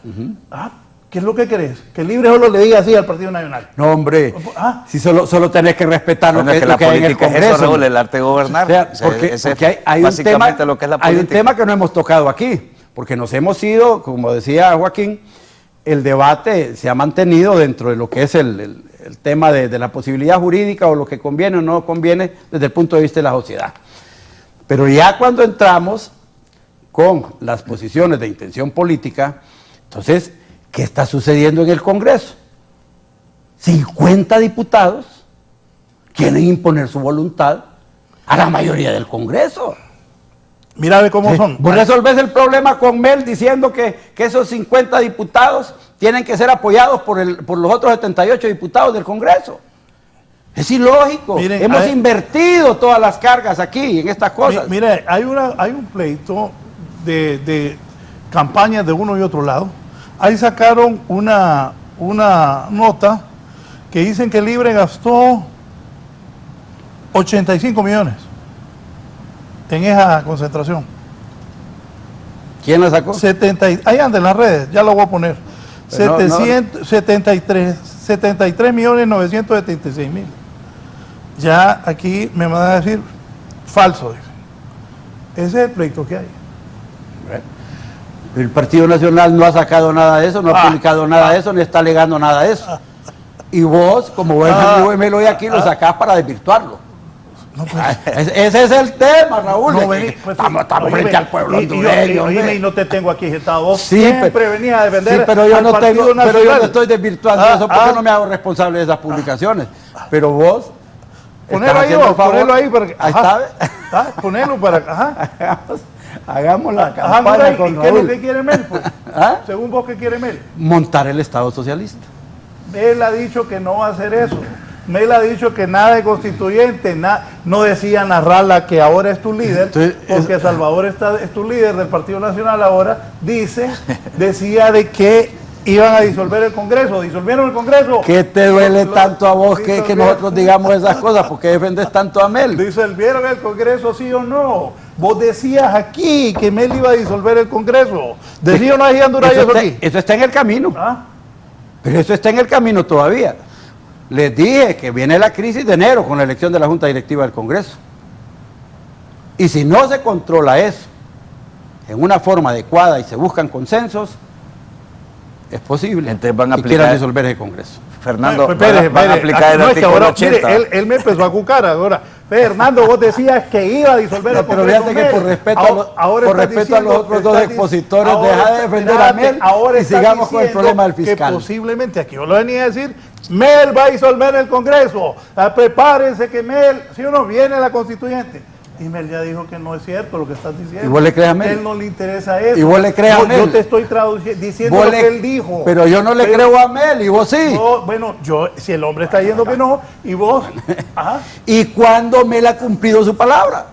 ¿qué es lo que querés? Que libre solo le diga así al Partido Nacional. No, hombre. Ah. Si solo tenés que respetar Bueno, lo es que, que la lo que hay en el política es Congreso. eso, Raúl, el arte de gobernar. O sea, O sea, porque ese es hay un básicamente tema, lo que es la hay un política. tema que no hemos tocado aquí, porque nos hemos ido, como decía Joaquín, el debate se ha mantenido dentro de lo que es el tema de la posibilidad jurídica o lo que conviene o no conviene desde el punto de vista de la sociedad. Pero ya cuando entramos con las posiciones de intención política, entonces, ¿qué está sucediendo en el Congreso? 50 diputados quieren imponer su voluntad a la mayoría del Congreso. Mira ve cómo son. Vos resolvés el problema con Mel diciendo que esos 50 diputados tienen que ser apoyados por los otros 78 diputados del Congreso. Es ilógico. Miren, hemos invertido todas las cargas aquí en estas cosas. Mire, hay un pleito de campañas de uno y otro lado. Ahí sacaron una nota que dicen que Libre gastó 85 millones en esa concentración. ¿Quién la sacó? Ahí anda en las redes, ya lo voy a poner. 73 millones 976 mil. Ya aquí me van a decir falso. Dice. Ese es el pleito que hay. El Partido Nacional no ha sacado nada de eso, no ha publicado nada de eso, ni está alegando nada de eso. Y vos, como buen amigo de Melo, aquí lo sacás para desvirtuarlo. No, pues, ese es el tema, Raúl. no, Estamos frente al pueblo hondureño. Y no te tengo aquí sentado. Vos Sí, siempre venías a defender pero yo al no Partido tengo, pero yo Nacional. no estoy desvirtuando eso porque no me hago responsable de esas publicaciones. Pero vos Ponelo ahí, vos, ponelo ahí para que, ahí está. Ponelo para Hagamos la mira, campaña ¿y con qué es lo Raúl. que quiere Mel? Pues? ¿Ah? Según vos, ¿qué quiere Mel? Montar el Estado socialista. Él ha dicho que no va a hacer eso. Mel ha dicho que nada de constituyente, no decía Narrala que ahora es tu líder, Entonces, porque Salvador es tu líder del Partido Nacional ahora, decía de que iban a disolver el Congreso, disolvieron el Congreso. ¿Qué te duele tanto a vos que nosotros digamos esas cosas? ¿Por qué defendes tanto a Mel? ¿Disolvieron el Congreso, sí o no? Vos decías aquí que Mel iba a disolver el Congreso. ¿Decía o no decía Anduray eso aquí? Eso está en el camino. ¿Ah? Pero eso está en el camino todavía. Les dije que viene la crisis de enero con la elección de la Junta Directiva del Congreso. Y si no se controla eso en una forma adecuada y se buscan consensos, es posible Entonces van a que aplicar- quieran disolver ese Congreso. Fernando, Espere, van a aplicar el no, es que artículo ahora, 80. mire, él me empezó a cucar ahora. Fernando, vos decías que iba a disolver el No, pero Congreso. fíjate que por respeto, Ahora por estás respeto a los diciendo- otros dos estás dic- expositores, ahora deja de está- defender espérate, a Mel ahora y estás sigamos con el diciendo problema del que fiscal. posiblemente, aquí yo lo venía a decir, Mel va a disolver el Congreso. Prepárense que Mel, si uno viene a la constituyente. Y Mel ya dijo que no es cierto lo que estás diciendo. ¿Y vos le crees a Mel? Él no le interesa eso. ¿Y vos le crees a Yo Mel? te estoy diciendo Vos lo le- que él dijo. Pero yo no le creo a Mel y vos sí. No, bueno, si el hombre está diciendo que no, y vos, ajá, ¿Y cuándo Mel ha cumplido su palabra?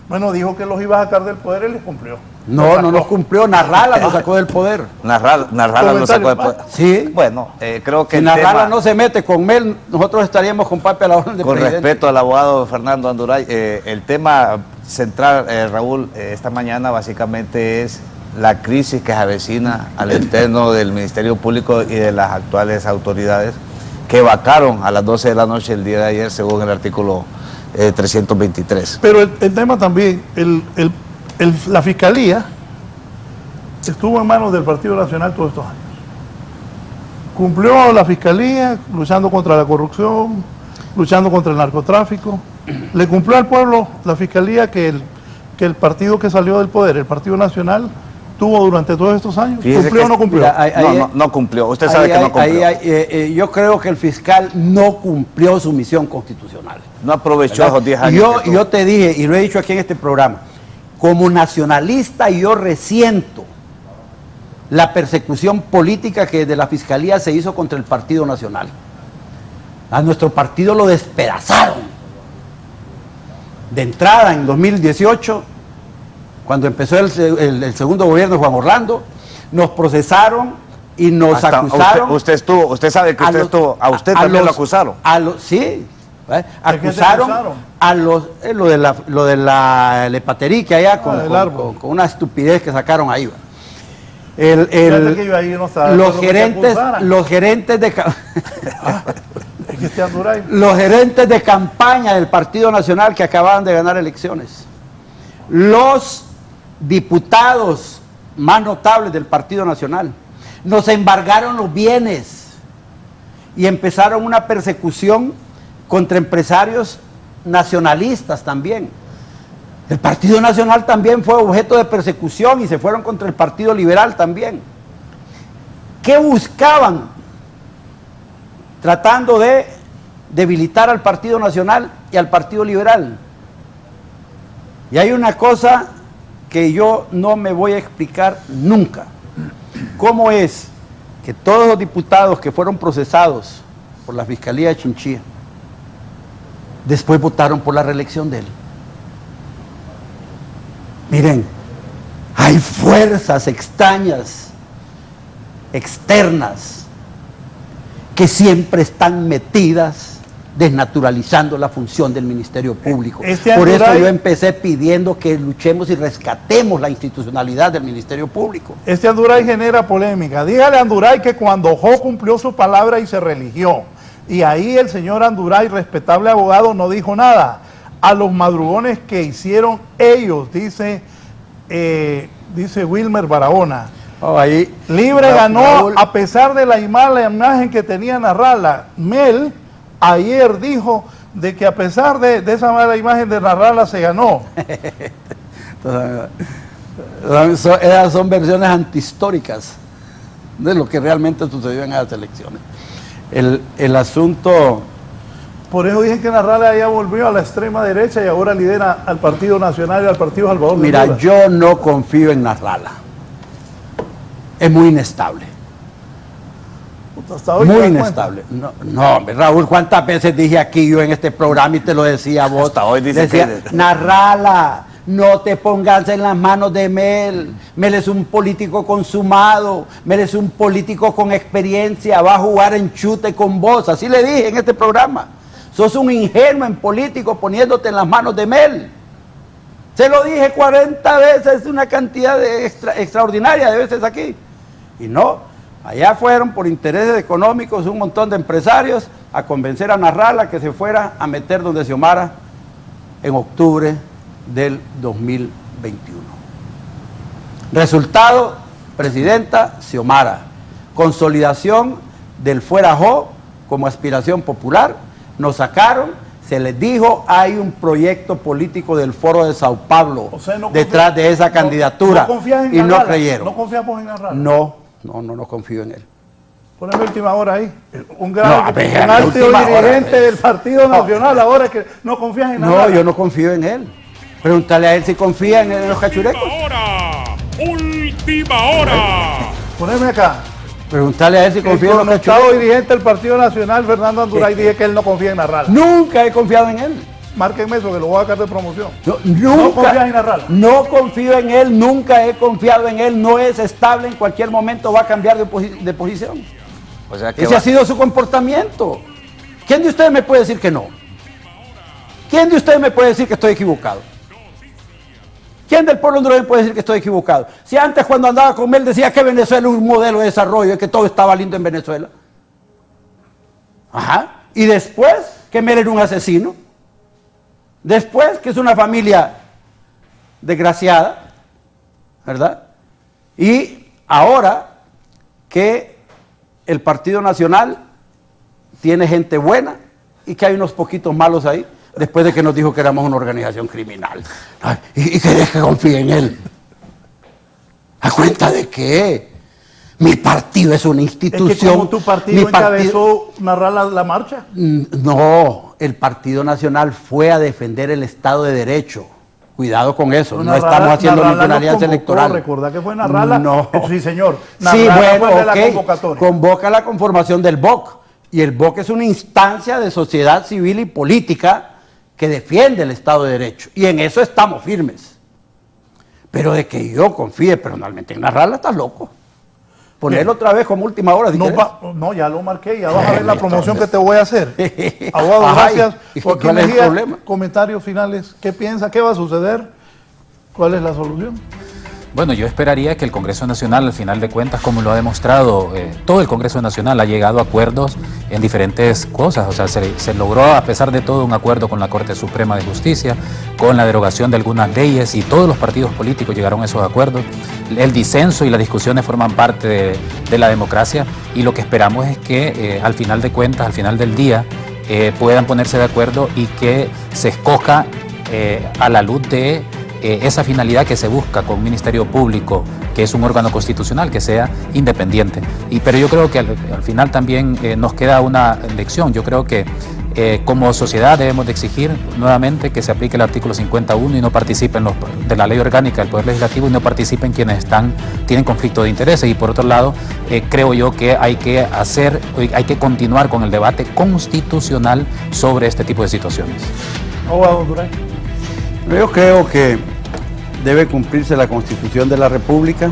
bueno, dijo que los iba a sacar del poder, él les cumplió. No nos cumplió. Narrala nos sacó del poder. Narrala lo sacó después. Sí. Bueno, creo que Si el Narrala tema, no se mete con Mel, nosotros estaríamos con Pape a la orden de con presidente. respeto al abogado Fernando Anduray, el tema central, Raúl, esta mañana básicamente es la crisis que se avecina al interno del Ministerio Público y de las actuales autoridades que vacaron a las 12 de la noche el día de ayer, según el artículo 323. Pero el tema también, la Fiscalía estuvo en manos del Partido Nacional todos estos años. Cumplió la Fiscalía luchando contra la corrupción, luchando contra el narcotráfico. Le cumplió al pueblo la Fiscalía que el partido que salió del poder, el Partido Nacional, tuvo durante todos estos años. Fíjese ¿Cumplió que o no cumplió? Mira, No cumplió. Usted sabe que no cumplió. Yo creo que el fiscal no cumplió su misión constitucional. No aprovechó ¿verdad? esos 10 Y años. yo, que tuvo. yo te dije, y lo he dicho aquí en este programa, como nacionalista yo resiento la persecución política que desde la Fiscalía se hizo contra el Partido Nacional. A nuestro partido lo despedazaron. De entrada, en 2018, cuando empezó el segundo gobierno de Juan Orlando, nos procesaron y nos Hasta acusaron. usted sabe que usted estuvo, a usted también lo acusaron. Sí, ¿eh? qué te acusaron acusaron? a los, lo de la lepaterique allá del árbol. con una estupidez que sacaron ahí. ¿va? Fíjate que yo ahí no estaba de Los acuerdo que te gerentes, acusaran. los gerentes de Es que este Anduray. los gerentes de campaña del Partido Nacional que acababan de ganar elecciones, los diputados más notables del Partido Nacional, nos embargaron los bienes y empezaron una persecución contra empresarios nacionalistas también. El Partido Nacional también fue objeto de persecución y se fueron contra el Partido Liberal también. ¿Qué buscaban? Tratando de debilitar al Partido Nacional y al Partido Liberal. Y hay una cosa que yo no me voy a explicar nunca. ¿Cómo es que todos los diputados que fueron procesados por la Fiscalía de Chinchilla después votaron por la reelección de él. Miren, hay fuerzas extrañas, externas, que siempre están metidas desnaturalizando la función del Ministerio Público. Por eso yo empecé pidiendo que luchemos y rescatemos la institucionalidad del Ministerio Público. Este Anduray genera polémica. Dígale a Anduray que cuando Jo cumplió su palabra y se religió, y ahí el señor Anduray, respetable abogado, no dijo nada. A los madrugones que hicieron ellos, dice Wilmer Barahona. Ahí, Libre ganó Raúl, a pesar de la mala imagen que tenía Narrala. Mel ayer dijo de que a pesar de esa mala imagen de Narrala se ganó. Esas son versiones antihistóricas de lo que realmente sucedió en esas elecciones. El asunto... Por eso dije que Narrala ya volvió a la extrema derecha y ahora lidera al Partido Nacional y al Partido Salvador. Mira, yo no confío en Narrala. Es muy inestable. Hasta hoy muy inestable. No, Raúl, ¿cuántas veces dije aquí yo en este programa y te lo decía a vos? Hasta hoy dice decía, Narrala, no te pongas en las manos de Mel. Mel es un político consumado, Mel es un político con experiencia, va a jugar en chute con vos. Así le dije en este programa. Sos un ingenuo en político poniéndote en las manos de Mel. Se lo dije 40 veces, una cantidad extraordinaria de veces aquí. Y no, allá fueron por intereses económicos un montón de empresarios a convencer a Narrala que se fuera a meter donde Xiomara en octubre del 2021. Resultado, presidenta Xiomara. Consolidación del fuera Jo como aspiración popular. Nos sacaron, se les dijo, hay un proyecto político del Foro de Sao Paulo detrás de esa candidatura. ¿No y no creyeron. ¿No confiamos en Narrala? No confío en él. Poneme última hora ahí. Un alto dirigente del Partido Nacional ahora que no confías en Narrala. No, yo no confío en él. Pregúntale a él si confía en los cachurecos. Última hora. Poneme acá. Preguntarle a él si confía en los cachurecos. El dirigente del Partido Nacional, Fernando Anduray, dije que él no confía en Narrala. Nunca he confiado en él. Márquenme eso, que lo voy a sacar de promoción. No confías en Narrala. No confío en él, nunca he confiado en él, no es estable, en cualquier momento va a cambiar de posición. O sea que ese ha sido su comportamiento. ¿Quién de ustedes me puede decir que no? ¿Quién de ustedes me puede decir que estoy equivocado? ¿Quién del pueblo hondureño puede decir que estoy equivocado? Si antes cuando andaba con él decía que Venezuela es un modelo de desarrollo y que todo estaba lindo en Venezuela. Ajá. Y después que Mel era un asesino. Después que es una familia desgraciada, ¿verdad? Y ahora que el Partido Nacional tiene gente buena y que hay unos poquitos malos ahí, después de que nos dijo que éramos una organización criminal. Ay, ¿y querés que confíe en él? ¿A cuenta de qué? Mi partido es una institución. ¿Es que como tu partido encabezó narrar la marcha? No, el Partido Nacional fue a defender el Estado de Derecho. Cuidado con eso, Pero no estamos haciendo ninguna alianza electoral. ¿Recordá que fue Narrala? No. Sí, señor. Sí, bueno, fue de la ok. convocatoria. Convoca la conformación del BOC. Y el BOC es una instancia de sociedad civil y política que defiende el Estado de Derecho. Y en eso estamos firmes. Pero de que yo confíe personalmente en Narrala, estás loco. Ponerlo otra vez como última hora. No, ya lo marqué, ya vas a ver la promoción que te voy a hacer. Abogado, Ay, gracias. Joaquín ¿cuál es el Mejía, problema? comentarios finales. ¿Qué piensa? ¿Qué va a suceder? ¿Cuál es la solución? Bueno, yo esperaría que el Congreso Nacional, al final de cuentas, como lo ha demostrado, todo el Congreso Nacional ha llegado a acuerdos en diferentes cosas. O sea, se logró, a pesar de todo, un acuerdo con la Corte Suprema de Justicia, con la derogación de algunas leyes, y todos los partidos políticos llegaron a esos acuerdos. El disenso y las discusiones forman parte de la democracia, y lo que esperamos es que, al final de cuentas, al final del día, puedan ponerse de acuerdo y que se escoja a la luz de esa finalidad que se busca con un Ministerio Público, que es un órgano constitucional, que sea independiente. Pero yo creo que al final también nos queda una lección. Yo creo que Como sociedad debemos de exigir nuevamente que se aplique el artículo 51 y no participen de la ley orgánica del Poder Legislativo y no participen quienes tienen conflicto de intereses. Y por otro lado, creo yo que hay que continuar con el debate constitucional sobre este tipo de situaciones. Yo creo que debe cumplirse la Constitución de la República,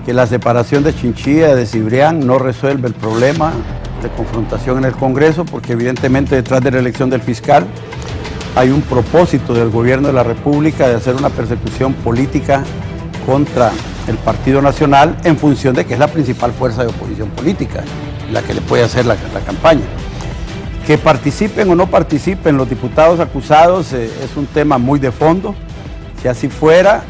que la separación de Chinchilla de Cibrián no resuelve el problema de confrontación en el Congreso, porque evidentemente detrás de la elección del fiscal hay un propósito del gobierno de la República de hacer una persecución política contra el Partido Nacional en función de que es la principal fuerza de oposición política, la que le puede hacer la campaña. Que participen o no participen los diputados acusados es un tema muy de fondo. Si así fuera,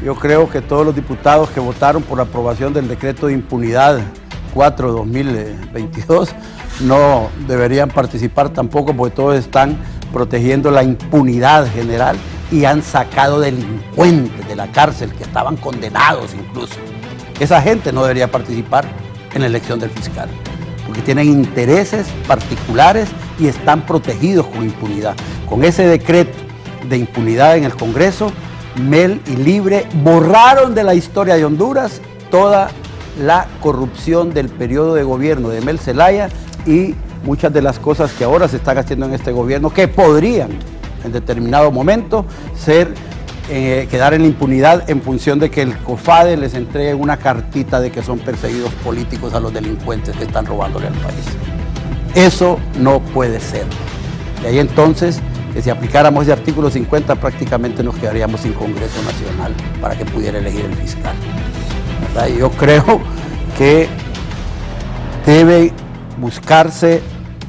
yo creo que todos los diputados que votaron por la aprobación del decreto de impunidad 4/2022 no deberían participar tampoco, porque todos están protegiendo la impunidad general y han sacado delincuentes de la cárcel que estaban condenados incluso. Esa gente no debería participar en la elección del fiscal, porque tienen intereses particulares y están protegidos con impunidad. Con ese decreto de impunidad en el Congreso, Mel y Libre borraron de la historia de Honduras toda la corrupción del periodo de gobierno de Mel Zelaya y muchas de las cosas que ahora se están haciendo en este gobierno que podrían en determinado momento quedar en la impunidad en función de que el COFADE les entregue una cartita de que son perseguidos políticos a los delincuentes que están robándole al país. Eso no puede ser. Y ahí entonces, que si aplicáramos ese artículo 50 prácticamente nos quedaríamos sin Congreso Nacional para que pudiera elegir el fiscal. ¿Verdad? Y yo creo que debe buscarse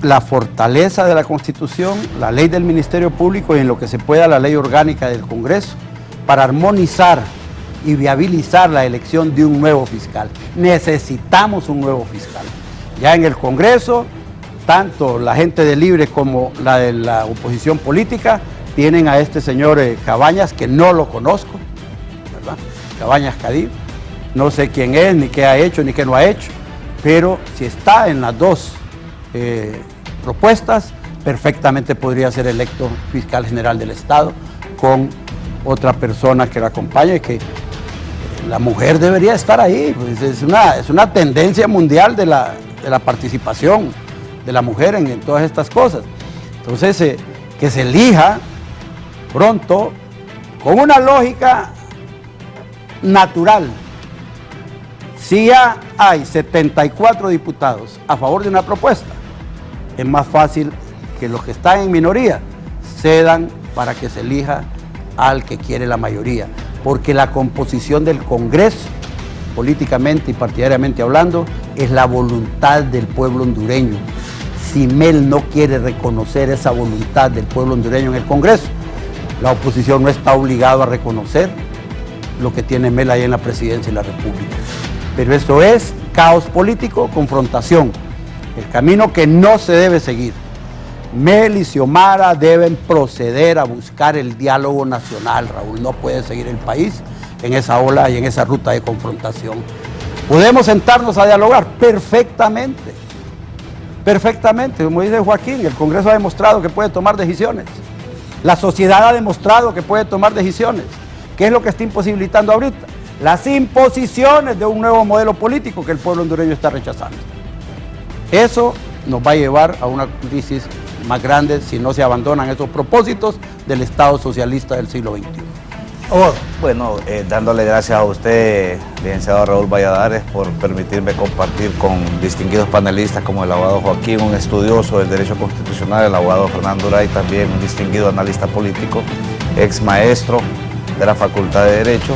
la fortaleza de la Constitución, la ley del Ministerio Público y en lo que se pueda la ley orgánica del Congreso para armonizar y viabilizar la elección de un nuevo fiscal. Necesitamos un nuevo fiscal. Ya en el Congreso, tanto la gente de Libre como la de la oposición política tienen a este señor Cabañas, que no lo conozco, ¿verdad? Cabañas Cadí, no sé quién es, ni qué ha hecho, ni qué no ha hecho, pero si está en las dos propuestas, perfectamente podría ser electo fiscal general del Estado con otra persona que la acompañe, que la mujer debería estar ahí, pues es una tendencia mundial de la participación de la mujer en todas estas cosas. Entonces, que se elija pronto con una lógica natural. Si ya hay 74 diputados a favor de una propuesta, es más fácil que los que están en minoría cedan para que se elija al que quiere la mayoría, porque la composición del Congreso, políticamente y partidariamente hablando, es la voluntad del pueblo hondureño. Si Mel no quiere reconocer esa voluntad del pueblo hondureño en el Congreso, la oposición no está obligada a reconocer lo que tiene Mel ahí en la presidencia de la República. Pero eso es caos político, confrontación, el camino que no se debe seguir. Mel y Xiomara deben proceder a buscar el diálogo nacional, Raúl. No puede seguir el país en esa ola y en esa ruta de confrontación. ¿Podemos sentarnos a dialogar? Perfectamente. Perfectamente. Como dice Joaquín, el Congreso ha demostrado que puede tomar decisiones. La sociedad ha demostrado que puede tomar decisiones. ¿Qué es lo que está imposibilitando ahorita? Las imposiciones de un nuevo modelo político que el pueblo hondureño está rechazando. Eso nos va a llevar a una crisis más grande si no se abandonan esos propósitos del Estado socialista del siglo XXI. Bueno, dándole gracias a usted, licenciado Raúl Valladares, por permitirme compartir con distinguidos panelistas como el abogado Joaquín, un estudioso del derecho constitucional, el abogado Fernando Duray, también un distinguido analista político, ex maestro de la Facultad de Derecho,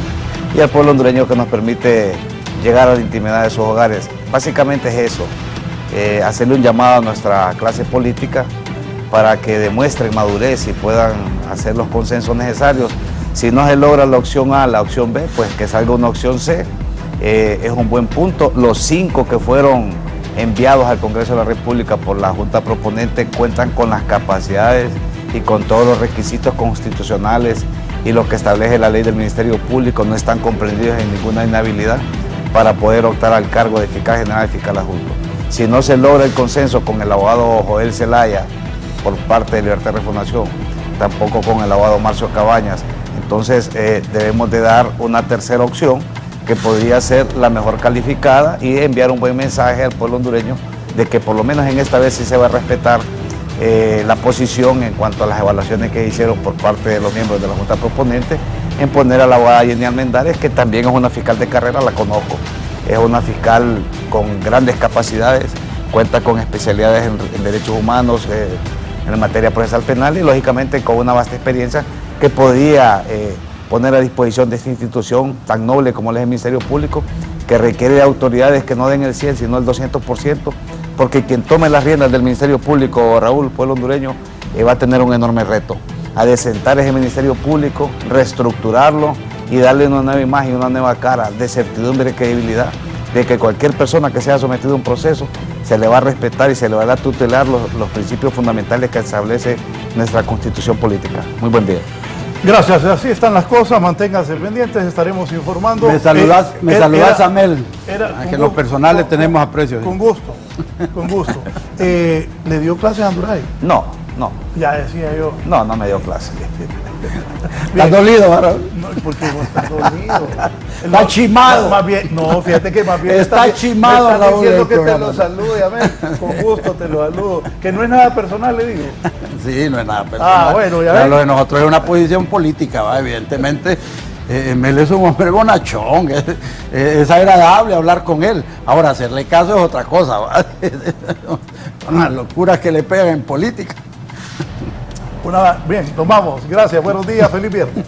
y al pueblo hondureño que nos permite llegar a la intimidad de sus hogares. Básicamente es eso, hacerle un llamado a nuestra clase política para que demuestren madurez y puedan hacer los consensos necesarios. Si no se logra la opción A, la opción B, pues que salga una opción C. Es un buen punto. Los 5 que fueron enviados al Congreso de la República por la Junta Proponente cuentan con las capacidades y con todos los requisitos constitucionales y lo que establece la ley del Ministerio Público, no están comprendidos en ninguna inhabilidad para poder optar al cargo de fiscal general y fiscal adjunto. Si no se logra el consenso con el abogado Joel Zelaya por parte de Libertad y Refundación, tampoco con el abogado Marcio Cabañas. Entonces debemos de dar una tercera opción que podría ser la mejor calificada y enviar un buen mensaje al pueblo hondureño de que por lo menos en esta vez sí se va a respetar la posición en cuanto a las evaluaciones que hicieron por parte de los miembros de la Junta Proponente en poner a la abogada Jenny Almendares, que también es una fiscal de carrera, la conozco, es una fiscal con grandes capacidades, cuenta con especialidades en derechos humanos, en materia procesal penal y lógicamente con una vasta experiencia que podía poner a disposición de esta institución tan noble como es el Ministerio Público, que requiere de autoridades que no den el 100 sino el 200%, porque quien tome las riendas del Ministerio Público, Raúl, pueblo hondureño, va a tener un enorme reto, a desentar ese Ministerio Público, reestructurarlo y darle una nueva imagen, una nueva cara de certidumbre y credibilidad, de que cualquier persona que sea sometida a un proceso se le va a respetar y se le va a tutelar los principios fundamentales que establece nuestra Constitución política. Muy buen día. Gracias, así están las cosas, manténganse pendientes, estaremos informando. Me saludas a Mel, que en lo personal le tenemos aprecio. Con gusto, con gusto. ¿Le dio clases a Anduray? No. Ya decía yo. No me dio clase. ¿Estás dolido, Barra? No, porque vos estás dolido. Está chimado. Más bien, no, fíjate que más bien está chimado, me está Raúl, diciendo el que te programa. lo salude, amén. Con gusto te lo saludo. Que no es nada personal, le digo. Sí, no es nada personal. Bueno, ya Pero ven. lo de nosotros es una posición política, ¿va? Evidentemente. Mel es un hombre bonachón, es agradable hablar con él. Ahora, hacerle caso es otra cosa, ¿va? Unas locuras que le pegan en política. Bien, nos vamos. Gracias, buenos días, feliz viernes.